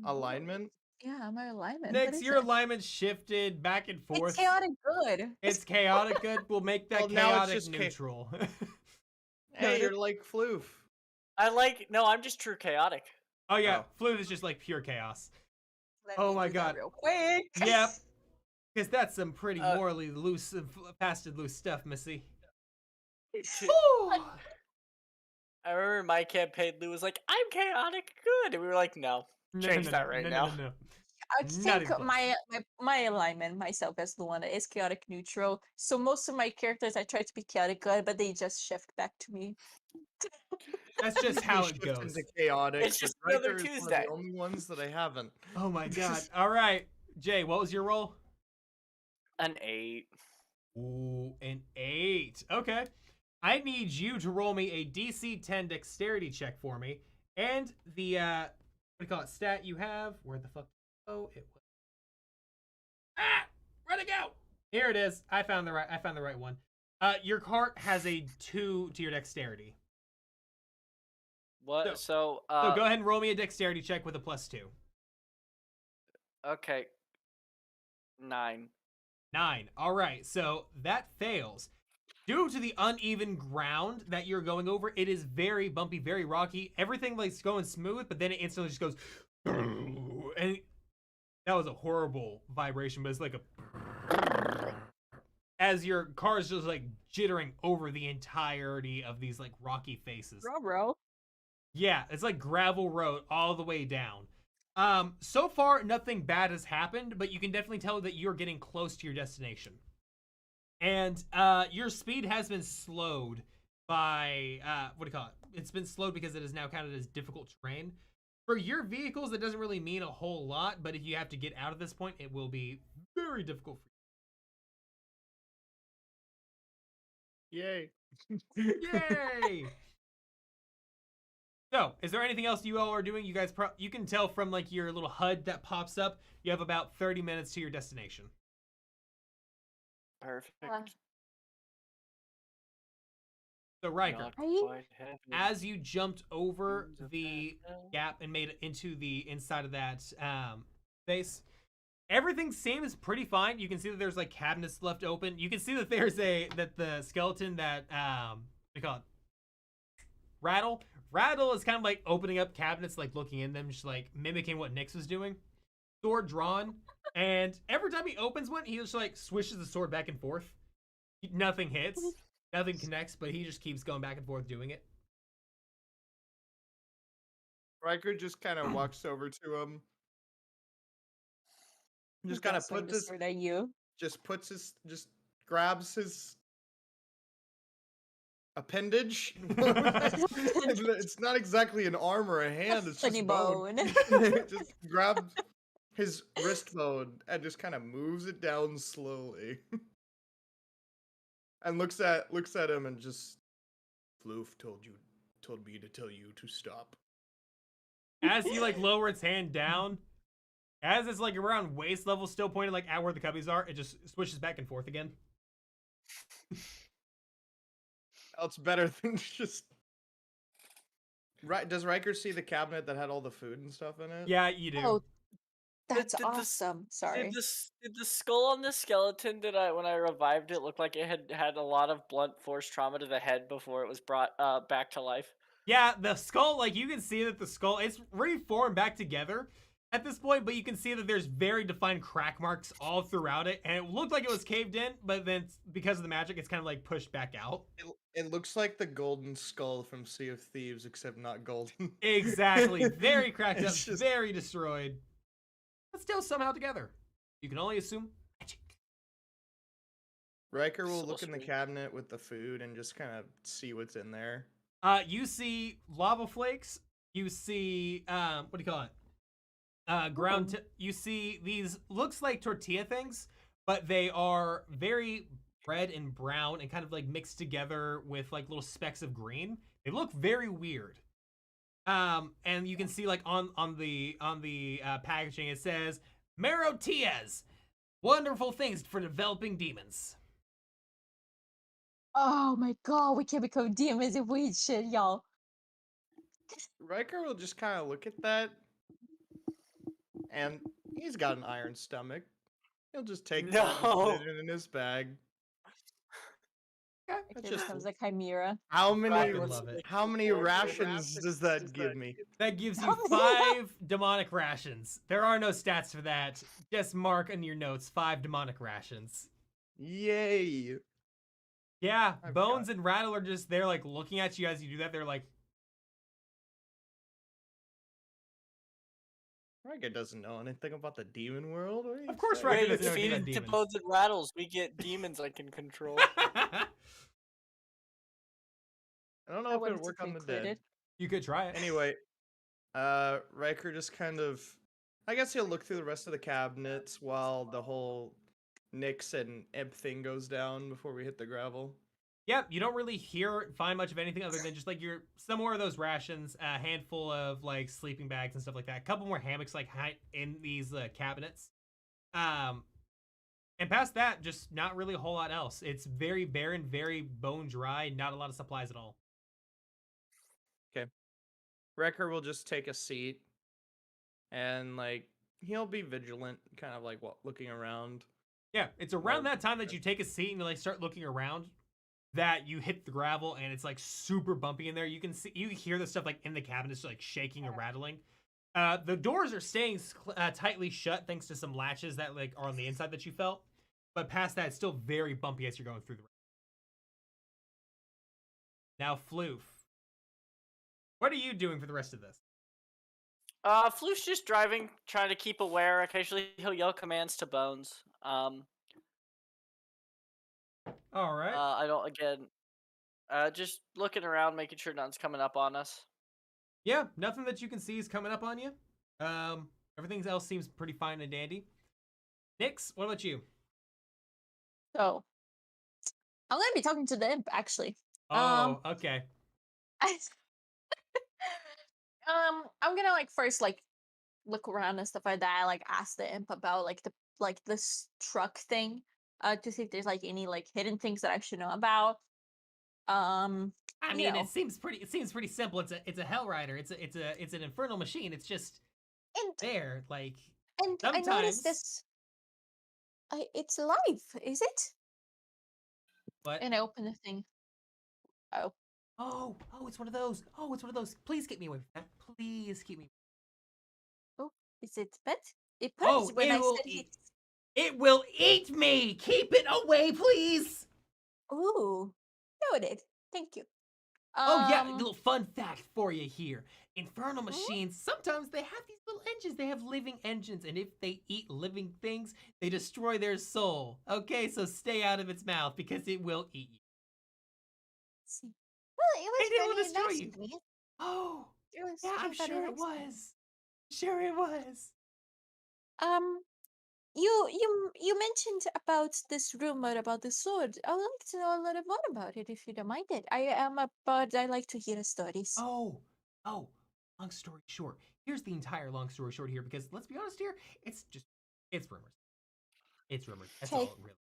Alignment. Yeah, my alignment. What Next, is your it? alignment shifted back and forth. It's chaotic good. It's chaotic good. We'll make that Well, now it's chaotic just neutral. Hey, you're like Floof. No, I'm just true chaotic. Oh yeah, Oh. Flute is just like pure chaos. Let Oh me my do that God. real quick. Yep. Because that's some pretty Uh, morally loose, fasted loose stuff, Missy. I remember my campaign, Lou was like, I'm chaotic good. And we were like, no. Change that right now. No. I Not think even close. my alignment myself as the one that is chaotic neutral. So most of my characters I try to be chaotic good, but they just shift back to me. That's just how You it shift goes. into chaotic. It's just but another Riker is one of Tuesday. the only ones that I haven't. Oh my God. All right. Jay, what was your roll? An 8. Ooh, an 8. Okay. I need you to roll me a DC 10 dexterity check for me. And the, what do you call it, stat you have. Where the fuck? Oh, it was. Ah! Where'd it go? Here it is. I found the right one. Your cart has a 2 to your dexterity. What? So So, go ahead and roll me a dexterity check with a +2. okay. 9. 9. All right. So that fails. Due to the uneven ground that you're going over, it is very bumpy, very rocky. Everything like's going smooth, but then it instantly just goes, and that was a horrible vibration. But it's like as your car is just like jittering over the entirety of these like rocky faces. Bro. Yeah, it's like gravel road all the way down. So far nothing bad has happened, but you can definitely tell that you're getting close to your destination. And your speed has been slowed by what do you call it? It's been slowed because it is now counted as difficult terrain. For your vehicles, that doesn't really mean a whole lot, but if you have to get out of this point, it will be very difficult for Yay. you. Yay! So, is there anything else you all are doing? You guys, you can tell from like your little HUD that pops up, you have about 30 minutes to your destination. Perfect. So, Riker, Not Are you- quite heavy. as you jumped over Winds of the battle. gap and made it into the inside of that space, everything seems pretty fine. You can see that there's like cabinets left open. You can see that there's that the skeleton that what do you call it? Rattle is kind of like opening up cabinets, like looking in them, just like mimicking what Nyx was doing. Sword drawn, and every time he opens one, he just like swishes the sword back and forth. Nothing hits, nothing connects, but he just keeps going back and forth doing it. Riker just kind of walks over to him. Just kind of puts his, at you. just grabs his appendage. It's not exactly an arm or a hand. It's Funny just bone. bone. Just grabs his wrist bone and just kind of moves it down slowly, and looks at him and just, Floof told me to tell you to stop. As he like lower its hand down, as it's like around waist level, still pointed like at where the cubbies are, it just swishes back and forth again. It's better than just. Right? Does Riker see the cabinet that had all the food and stuff in it? Yeah, you do. Oh, That's did this awesome. Sorry. did the skull on the skeleton that I when I revived it look like it had a lot of blunt force trauma to the head before it was brought back to life? Yeah, the skull, like you can see that the skull it's reformed back together at this point, but you can see that there's very defined crack marks all throughout it, and it looked like it was caved in, but then because of the magic, it's kind of like pushed back out. It looks like the golden skull from Sea of Thieves, except not golden. Exactly, very cracked up, It's just very destroyed, but still somehow together. You can only assume magic. Riker will So look in the sweet. cabinet with the food and just kind of see what's in there. You see lava flakes. You see what do you call it? Ooh. You see these looks like tortilla things, but they are very red and brown and kind of like mixed together with like little specks of green. They look very weird. And you can see like on the packaging it says Marotias, wonderful things for developing demons. Oh my god, we can become demons if we eat shit, y'all. Riker will just kind of look at that, and he's got an iron stomach. He'll just take that and put No. it in his bag. Okay. It That's just becomes a chimera. how many Fucking love it. how many rations does that give me? That gives you Oh, 5 demonic rations. There are no stats for that. Just mark in your notes 5 demonic rations. Yay! Yeah, I've Bones and Rattle are just there, like looking at you as you do that. They're like, Riker doesn't know anything about the demon world. What are you Of course saying? Riker Wait, doesn't know feed anything about it to demons. bones and rattles. We get demons I can control. I don't know I if wanted it'll to work be on the dead. included. You could try it. Anyway, Riker just kind of, I guess he'll look through the rest of the cabinets while the whole Nyx and Imp thing goes down before we hit the gravel. Yep, you don't really find much of anything other than just like some more of those rations, a handful of like sleeping bags and stuff like that. A couple more hammocks like in these cabinets. And past that, just not really a whole lot else. It's very barren, very bone dry, not a lot of supplies at all. Okay. Riker will just take a seat and like he'll be vigilant, kind of like looking around. Yeah, it's around that time that you take a seat and you like start looking around that you hit the gravel and it's like super bumpy in there. You hear the stuff like in the cabinets like shaking and rattling. The doors are staying tightly shut thanks to some latches that like are on the inside that you felt. But past that, it's still very bumpy as you're going through the. Now, Floof, what are you doing for the rest of this? Floof's just driving, trying to keep aware. Occasionally, he'll yell commands to Bones. All right. I don't again. Just looking around, making sure nothing's coming up on us. Yeah, nothing that you can see is coming up on you. Everything else seems pretty fine and dandy. Nyx, what about you? So, I'm gonna be talking to the imp actually. Oh, okay. I'm gonna like first like look around and stuff like that. Like ask the imp about like this truck thing, to see if there's like any like hidden things that I should know about. I You mean, know, it seems pretty simple. It's a Hell Rider. It's an infernal machine. It's just and there. Like I noticed sometimes, this. It's alive, is it? but And I open the thing. Oh, oh, it's one of those. Oh, it's one of those. Please get me away from that. Please keep me. oh, is it pet? It Oh, purrs when it I will said eat. it. It will eat me. Keep it away, please. Ooh, noted. Thank you. Oh yeah, a Um, little fun fact for you here. Infernal hmm? machines, sometimes they have these little engines. They have living engines, and if they eat living things, they destroy their soul. Okay, so stay out of its mouth because it will eat you. Let's see. Well, it was And it will very destroy nice you. of me. Oh, It was yeah, I'm very sure it nice of me. was. Sure it was. Um, you mentioned about this rumor about the sword. I would like to know a little more about it if you don't mind it. I am a bard. I like to hear stories. Oh, oh, long story short. Here's the entire long story short here because let's be honest here, it's rumors. It's rumors. That's Okay, all it really.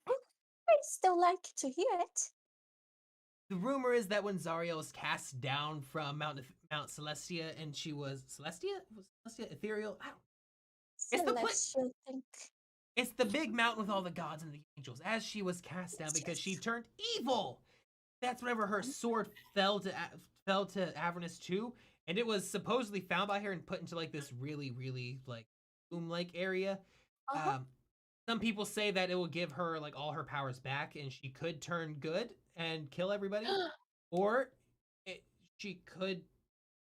I still like to hear it. The rumor is that when Zariel was cast down from Mount Celestia and she was Celestia? Was Celestia ethereal? I don't It's the Celestial thing. It's the big mountain with all the gods and the angels. As she was cast down because she Yes. turned evil. That's whenever her sword fell to Avernus too, and it was supposedly found by her and put into like this really like boom like area. Uh-huh. Um, some people say that it will give her like all her powers back, and she could turn good and kill everybody, or it, she could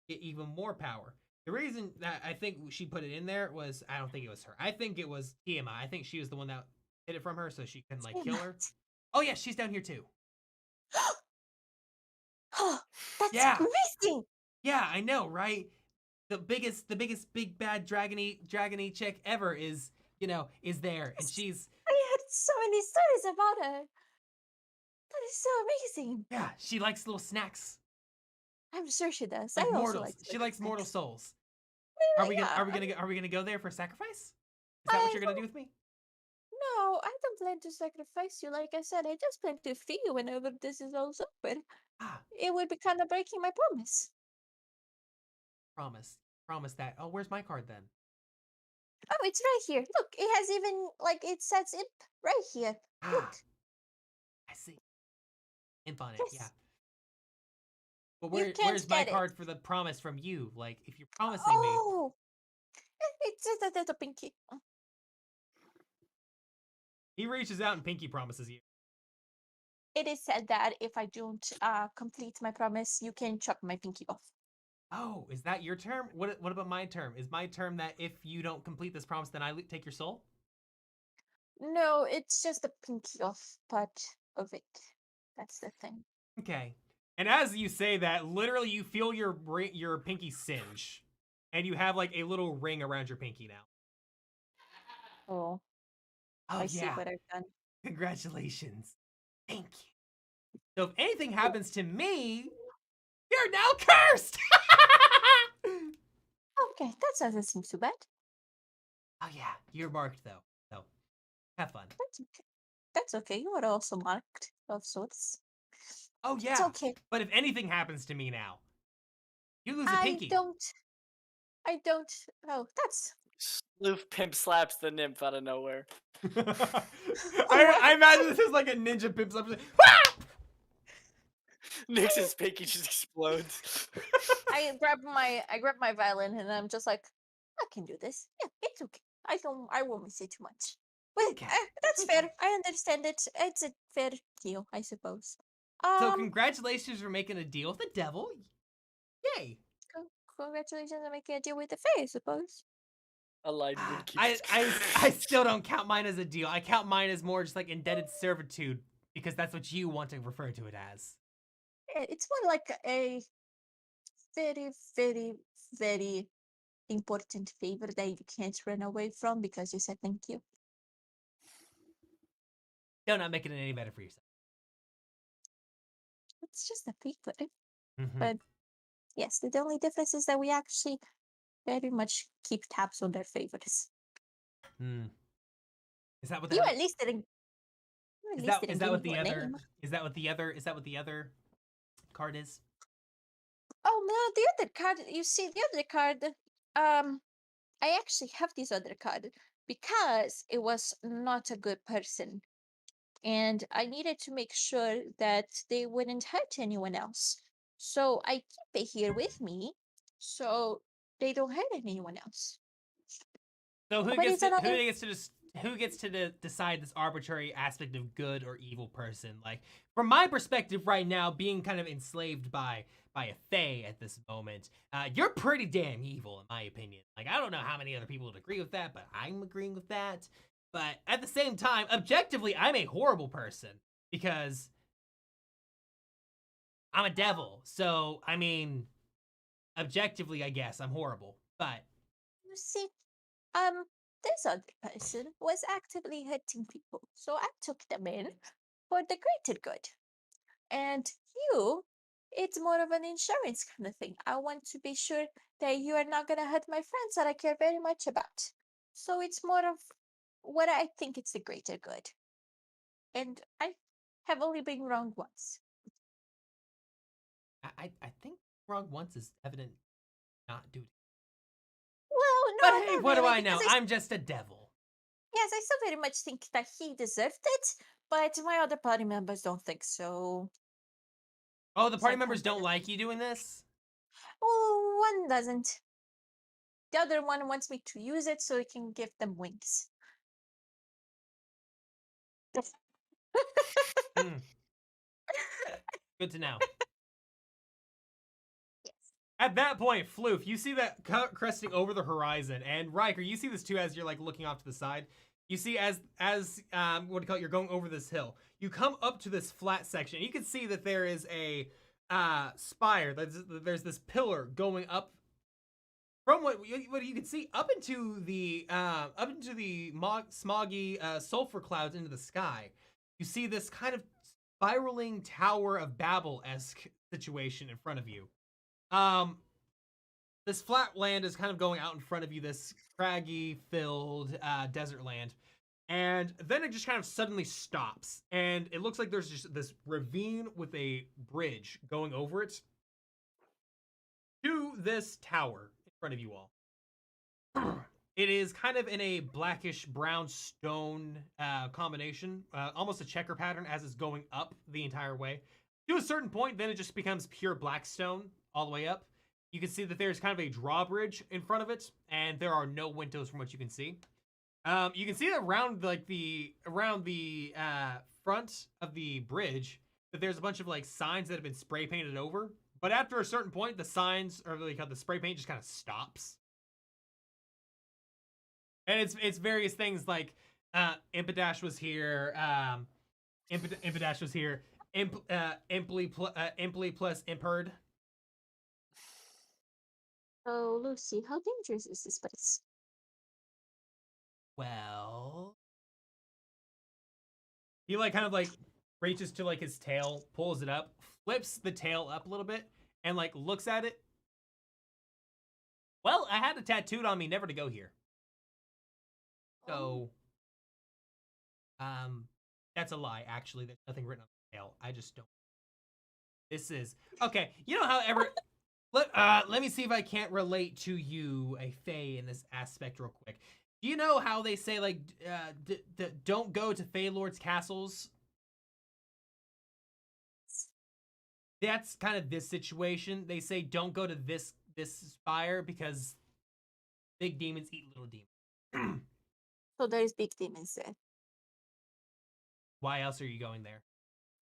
get even more power. The reason that I think she put it in there was I don't think it was her. I think it was Tiamat. I think she was the one that hid it from her so she couldn't like kill her. Oh yeah, she's down here too. Oh, that's Yeah. amazing! Yeah, I know, right? The biggest big bad dragony chick ever is, is there, and she's I heard so many stories about her. That is so amazing. yeah, she likes little snacks, I'm sure she does. like I also mortals. like She likes mortal snacks. souls. Yeah, Are we gonna go there for sacrifice? Is that what I you're gonna do with me? no, I don't plan to sacrifice you. Like I said, I just plan to free you whenever this is all over. Ah, It would be kind of breaking my promise. promise that. Oh, where's my card then? Oh, it's right here. Look, it has even like it says imp right here. Ah, Look, I see. Imp on it. Yeah. yes, But you can't where's my get it. card for the promise from you? Like, if you're promising me, Oh, it's just a little pinky. he reaches out and Pinky promises you. It is said that if I don't complete my promise, you can chop my pinky off. Oh, is that your term? What about my term? Is my term that if you don't complete this promise, then I take your soul? No, it's just the pinky off part of it. That's the thing. Okay. And as you say that, literally you feel your pinky singe, and you have like a little ring around your pinky now. Oh, Oh I see yeah! what I've done. Congratulations. Thank you. So if anything happens to me, you're now cursed. Okay, that doesn't seem too bad. Oh yeah, you're marked though. So have fun. That's okay. That's okay. You are also marked of sorts. Oh It's yeah. okay. But if anything happens to me now, you lose a I pinky. don't. I don't. Oh, that's. Sloof pimp slaps the nymph out of nowhere. I imagine this is like a ninja pimp slap. Nix's pinky just explodes. I grab my violin and I'm just like, I can do this. Yeah, it's okay. I won't miss it too much. But Okay. that's fair. I understand it. It's a fair deal, I suppose. So congratulations for making a deal with the devil. Yay. Congratulations on making a deal with the fae, I suppose. Alignment I still don't count mine as a deal. I count mine as more just like indebted servitude because that's what you want to refer to it as. It's more like a very, very, very important favor that you can't run away from because you said thank you. Still not making it any better for yourself. It's just a favor. Mhm. But yes, the only difference is that we actually very much keep tabs on their favors. Hmm. Is that what You that? at least didn't. You at Is least that didn't that give what me the your other? name. Is that what the other card is? Oh no, the other card. You see, the other card. I actually have this other card because it was not a good person, and I needed to make sure that they wouldn't hurt anyone else. So I keep it here with me, so they don't hurt anyone else. So who But gets it's to another. decide this arbitrary aspect of good or evil person? Like from my perspective right now, being kind of enslaved by a fae at this moment, you're pretty damn evil in my opinion. Like I don't know how many other people would agree with that, but I'm agreeing with that. But at the same time, objectively, I'm a horrible person because I'm a devil. So I mean, objectively, I guess I'm horrible. But You see, this other person was actively hurting people, so I took them in for the greater good. And you, it's more of an insurance kind of thing. I want to be sure that you are not going to hurt my friends that I care very much about. So it's more of what I think it's the greater good. And I have only been wrong once. I think wrong once is evident not duty. Well, But No, hey, not what do really, I know? because I'm just a devil. yes, I still very much think that he deserved it, but my other party members don't think so. Oh, the So I party members can't don't like you doing this? Oh, one doesn't. The other one wants me to use it so it can give them wings. Hmm, good to know. Yes. At that point, Floof, you see that cresting over the horizon, and Riker, you see this too as you're like looking off to the side. You see as what do you call it? You're going over this hill. You come up to this flat section. You can see that there is a spire. There's this pillar going up from what you can see up into the smoggy sulfur clouds into the sky. You see this kind of spiraling Tower of Babel-esque situation in front of you. This flat land is kind of going out in front of you, this craggy filled desert land, and then it just kind of suddenly stops, and it looks like there's just this ravine with a bridge going over it to this tower in front of you all. It is kind of in a blackish brown stone combination, almost a checker pattern as it's going up the entire way. To a certain point, then it just becomes pure black stone all the way up. You can see that there's kind of a drawbridge in front of it, and there are no windows from what you can see. You can see that around the front of the bridge that there's a bunch of like signs that have been spray painted over. But after a certain point, the signs or like the spray paint just kind of stops. And it's various things like Impedash was here, Impedash was here, Imply plus Imperd. Oh, Lucy, how dangerous is this place? Well, he like kind of like reaches to like his tail, pulls it up, flips the tail up a little bit, and like looks at it. Well, I had it tattooed on me never to go here. So, that's a lie. Actually, there's nothing written on the tail. I just don't. This is okay. You know how ever. Let me see if I can't relate to you, a Fae, in this aspect real quick. Do you know how they say like, don't go to Fae Lords' castles? That's kind of this situation. They say don't go to this spire because big demons eat little demons. So there's big demons there. Why else are you going there?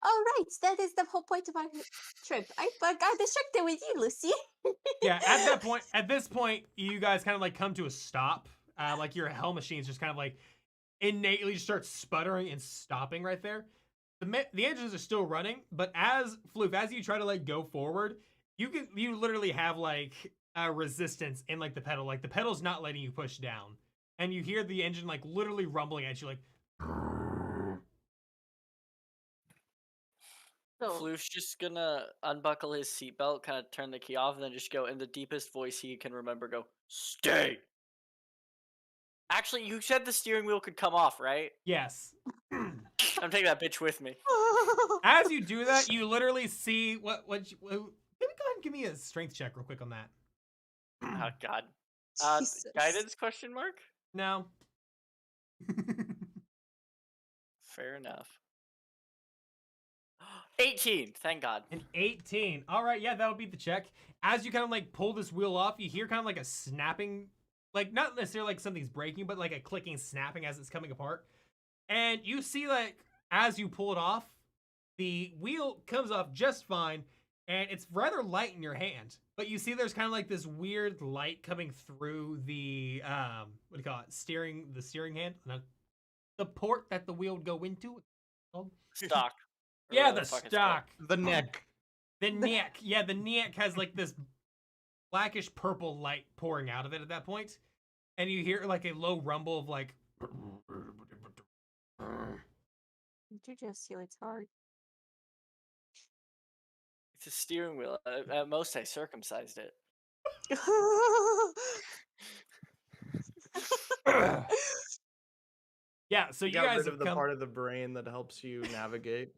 Oh, right. That is the whole point of our trip. I got distracted with you, Lucy. Yeah, at this point, you guys kind of like come to a stop. Like your hell machines just kind of like innately just start sputtering and stopping right there. The engines are still running, but as Floof, as you try to like go forward, you literally have like a resistance in like the pedal. Like the pedal's not letting you push down, and you hear the engine like literally rumbling at you, like. So, Floof's just gonna unbuckle his seatbelt, kind of turn the key off, and then just go in the deepest voice he can remember. Go, stay. Actually, you said the steering wheel could come off, right? Yes. I'm taking that bitch with me. As you do that, you literally see what let me go ahead and give me a strength check real quick on that. Oh God. Jesus. Guidance question mark? No. Fair enough. 18. Thank God. An 18. All right, yeah, that'll beat the check. As you kind of like pull this wheel off, you hear kind of like a snapping, like not necessarily like something's breaking, but like a clicking, snapping as it's coming apart. And you see like as you pull it off, the wheel comes off just fine, and it's rather light in your hand. But you see there's kind of like this weird light coming through the what do you call it? The steering hand, the port that the wheel would go into. Stock. Or Yeah, whatever the fuck it's called. stock. The neck. The neck. Yeah, the neck has like this blackish purple light pouring out of it at that point. And you hear like a low rumble of like. Did you just feel it's hard? It's a steering wheel. At most, I circumcised it. Yeah, so you got guys rid have of the come. part of the brain that helps you navigate.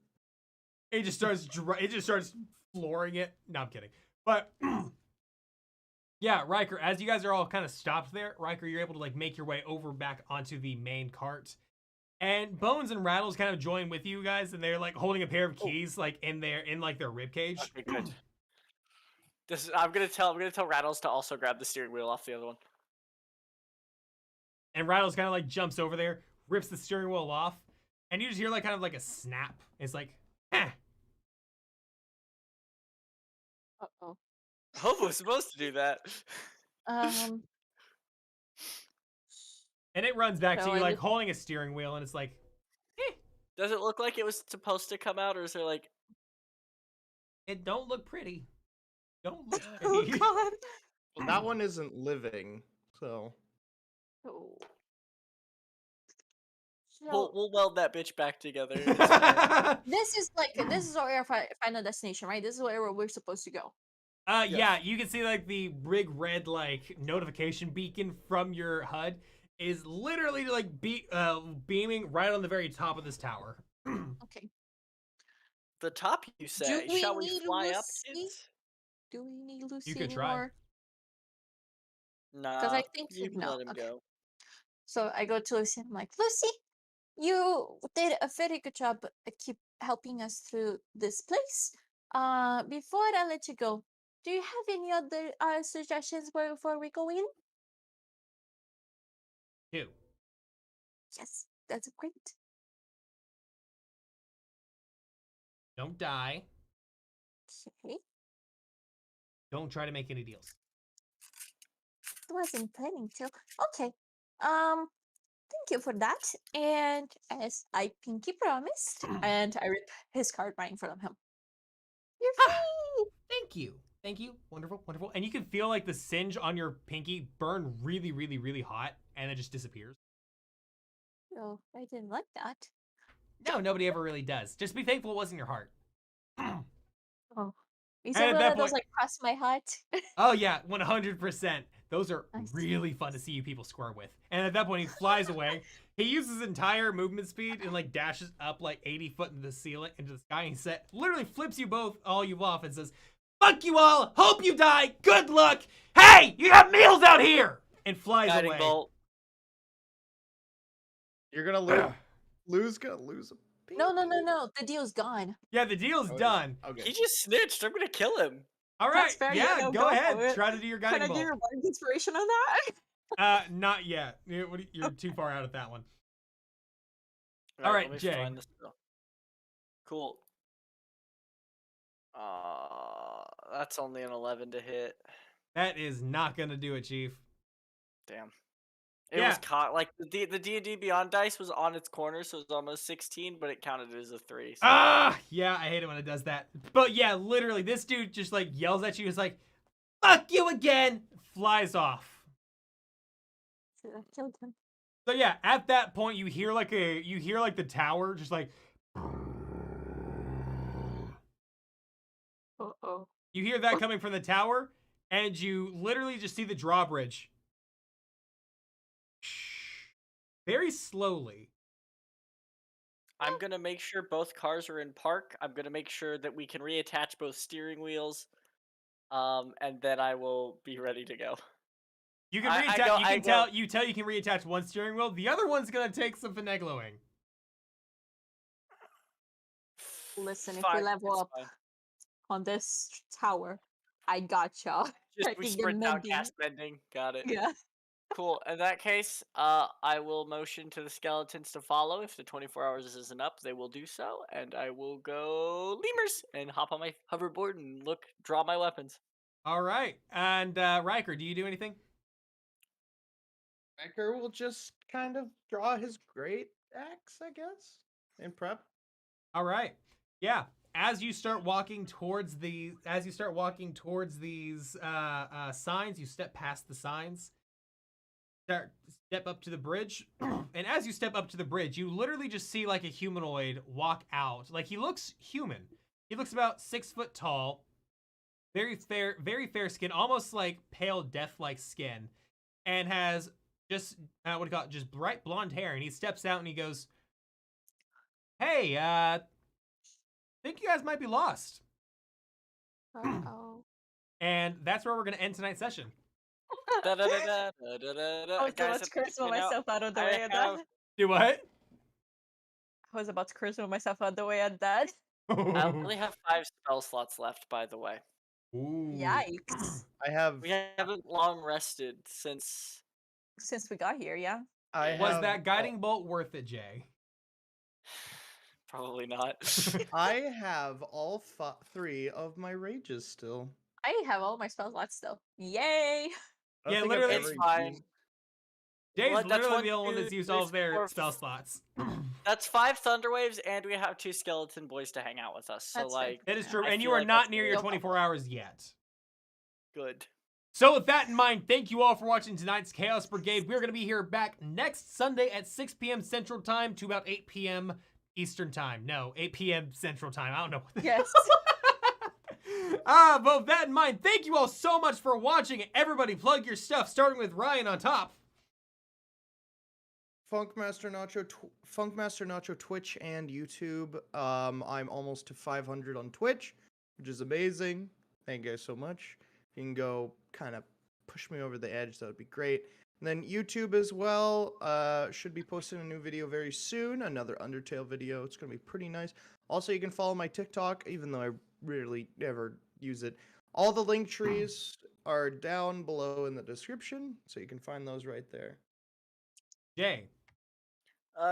It just starts flooring it. No, I'm kidding. But Yeah, Riker, as you guys are all kind of stopped there, Riker, you're able to like make your way over back onto the main cart. And Bones and Rattles kind of join with you guys, and they're like holding a pair of keys like in like their rib cage. Okay, good. I'm gonna tell Rattles to also grab the steering wheel off the other one. And Rattles kind of like jumps over there, rips the steering wheel off, and you just hear like kind of like a snap. It's like, eh. Uh-oh. Hope was supposed to do that. Um, And it runs back So to you I like just- holding a steering wheel, and it's like, Does it look like it was supposed to come out, or is there like? it don't look pretty. Don't look oh pretty. god. Well, that one isn't living, so. Oh. We'll weld that bitch back together. It's fine. This is our final destination, right? This is where we're supposed to go. Yeah, you can see like the big red like notification beacon from your HUD is literally like beaming right on the very top of this tower. Okay. The top, you say? we Shall we need fly up, Lucy? kids? Do we need Lucy could try. anymore? Nah, I think you can no, let him okay. go. So I go to Lucy and I'm like, Lucy, you did a very good job keep helping us through this place. Before I let you go, do you have any other suggestions before we go in? 2. Yes, that's great. Don't die. Okay. Don't try to make any deals. Wasn't planning to. Okay. Thank you for that. And as I pinky promised, and I rip his card right in front of him. You're free! Thank you. Thank you. Wonderful, wonderful. And you can feel like the singe on your pinky burn really, really, really hot, and it just disappears. Oh, I didn't like that. No, nobody ever really does. Just be thankful it wasn't your heart. Oh. Is And it at one that of those point- like cross my heart? Oh yeah, 100%. Those are Nice. really fun to see you people square with. And at that point, he flies away. He uses his entire movement speed and like dashes up like 80 foot into the ceiling, into the sky. And he literally flips you both, all you off, and says, "Fuck you all. Hope you die. Good luck. Hey, you got meals out here." And flies Guiding away. bolt. You're gonna lose a No. The deal's gone. Yeah, the deal's Oh, done. Okay. He just snitched. I'm gonna kill him. All right. That's fair, Yeah, yeah, no, go go for ahead. it. Try to do your Can guiding I get bolt. your bardic inspiration on that? Not yet. You're too far out at that one. All Alright, right, let me Jay. find this girl. Cool. That's only an 11 to hit. That is not gonna do it, Chief. Damn. It Yeah. was caught like the D&D Beyond dice was on its corner, so it was almost 16, but it counted as a 3. So. Ah, yeah, I hate it when it does that. But yeah, literally, this dude just like yells at you. He's like, "Fuck you again!" Flies off. Should have killed him. So yeah, at that point, you hear like the tower just like. Uh-oh. You hear that coming from the tower, and you literally just see the drawbridge. Very slowly. I'm gonna make sure both cars are in park. I'm gonna make sure that we can reattach both steering wheels. And then I will be ready to go. You can I reattach. go- You I can tell. You tell you can reattach one steering wheel. The other one's gonna take some finagling. Listen, if Fine, we level it's up fine. on this tower, I gotcha. Just I we think the sprint down mending- cast bending. Got it. Yeah. Cool. In that case, I will motion to the skeletons to follow. If the 24 hours isn't up, they will do so, and I will go lemurs and hop on my hoverboard and draw my weapons. All right, and Riker, do you do anything? Riker will just kind of draw his great axe, I guess, in prep. All right, yeah. As you start walking towards these signs, you step past the signs. Step up to the bridge, and as you step up to the bridge, you literally just see like a humanoid walk out. Like he looks human. He looks about 6 foot tall, very fair skin, almost like pale death-like skin, and has just what do you call it? Just bright blonde hair. And he steps out and he goes, "Hey, think you guys might be lost." Uh-oh. And that's where we're gonna end tonight's session. I was about Guys, to charisma you know, myself out of the I way of have that. Do what? I was about to charisma myself out of the way of that. I only have 5 spell slots left, by the way. Ooh. Yikes. I have. We haven't long rested since. Since we got here, yeah. I Yeah. Was have. that guiding bolt worth it, Jay? Probably not. I have all 3 of my rages still. I have all my spell slots still. Yay! I don't Yeah, think I've literally- It's ever fine. used- Jay's What? That's literally 1, the only one 2, that's used 3, all of their 4, spell slots. That's 5 Thunder Waves, and we have 2 skeleton boys to hang out with us. So That's fair. like, That is Yeah. true, I and you feel are like not that's near your You'll 24 hours yet. good. So with that in mind, thank you all for watching tonight's Chaos Brigade. We're going to be here back next Sunday at 6 p.m. Central Time to about 8 p.m. Eastern Time. No, 8 p.m. Central Time. I don't know. Yes. But with that in mind, thank you all so much for watching. Everybody plug your stuff, starting with Ryan on top. Funkmaster Nacho Twitch and YouTube. I'm almost to 500 on Twitch, which is amazing. Thank you guys so much. If you can go kind of push me over the edge, that would be great. And then YouTube as well. Should be posting a new video very soon. Another Undertale video. It's gonna be pretty nice. Also, you can follow my TikTok, even though I rarely ever use it. All the link trees are down below in the description, so you can find those right there. Jay.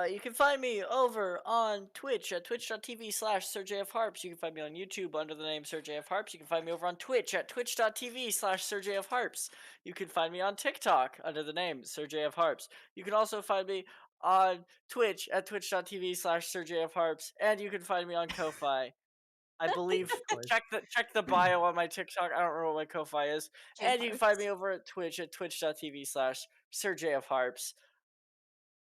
You can find me over on Twitch at twitch.tv/SirJFHarps. You can find me on YouTube under the name SirJFHarps. You can find me over on Twitch at twitch.tv/SirJFHarps. You can find me on TikTok under the name SirJFHarps. You can also find me on Twitch at twitch.tv/SirJFHarps. And you can find me on Ko-Fi. I believe course. check the bio on my TikTok. I don't remember what my Ko-Fi is. Jay And you can find me Parks. over at Twitch at twitch.tv/SirJFHarps.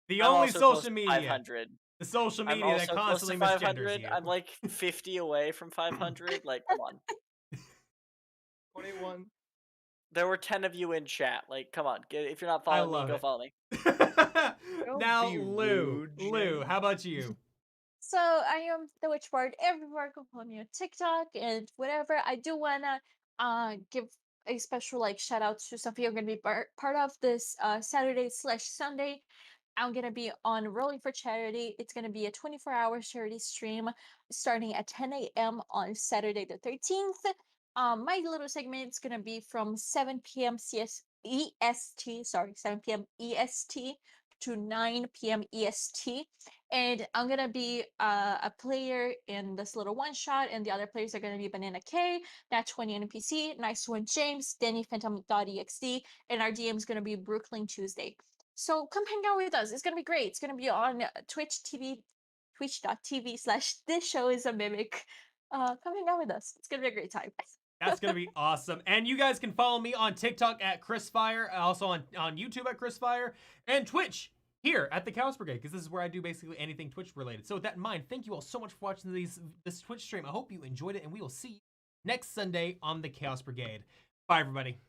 The I'm only also social close to media. 500. The social I'm media that also close constantly to misgenders 500. you. I'm like 50 away from 500. Like, come on. 21. There were 10 of you in chat. Like, come on. If you're not I following me, love go it. follow me. Now, be Lou. rude, Lou, Jay. how about you? So I am the Witchbard everywhere. Go follow me on TikTok and whatever. I do wanna give a special like shout out to some people who are gonna be part of this Saturday/Sunday. I'm gonna be on Rolling for Charity. It's gonna be a 24-hour charity stream starting at 10 a.m. on Saturday the 13th. My little segment is gonna be from 7 p.m. EST. Sorry, 7 p.m. EST to 9 p.m. EST, and I'm gonna be a player in this little one shot, and the other players are gonna be Banana K, Nat20 NPC, Nice One James, Danny Phantom.exe, and our DM is gonna be Brooklyn Tuesday. So come hang out with us. It's gonna be great. It's gonna be on twitch.tv/this show is a mimic. Come hang out with us. It's gonna be a great time. That's going to be awesome. And you guys can follow me on TikTok at ChrisFire, also on YouTube at ChrisFire, and Twitch here at the Chaos Brigade, because this is where I do basically anything Twitch related. So with that in mind, thank you all so much for watching this Twitch stream. I hope you enjoyed it, and we will see you next Sunday on the Chaos Brigade. Bye, everybody.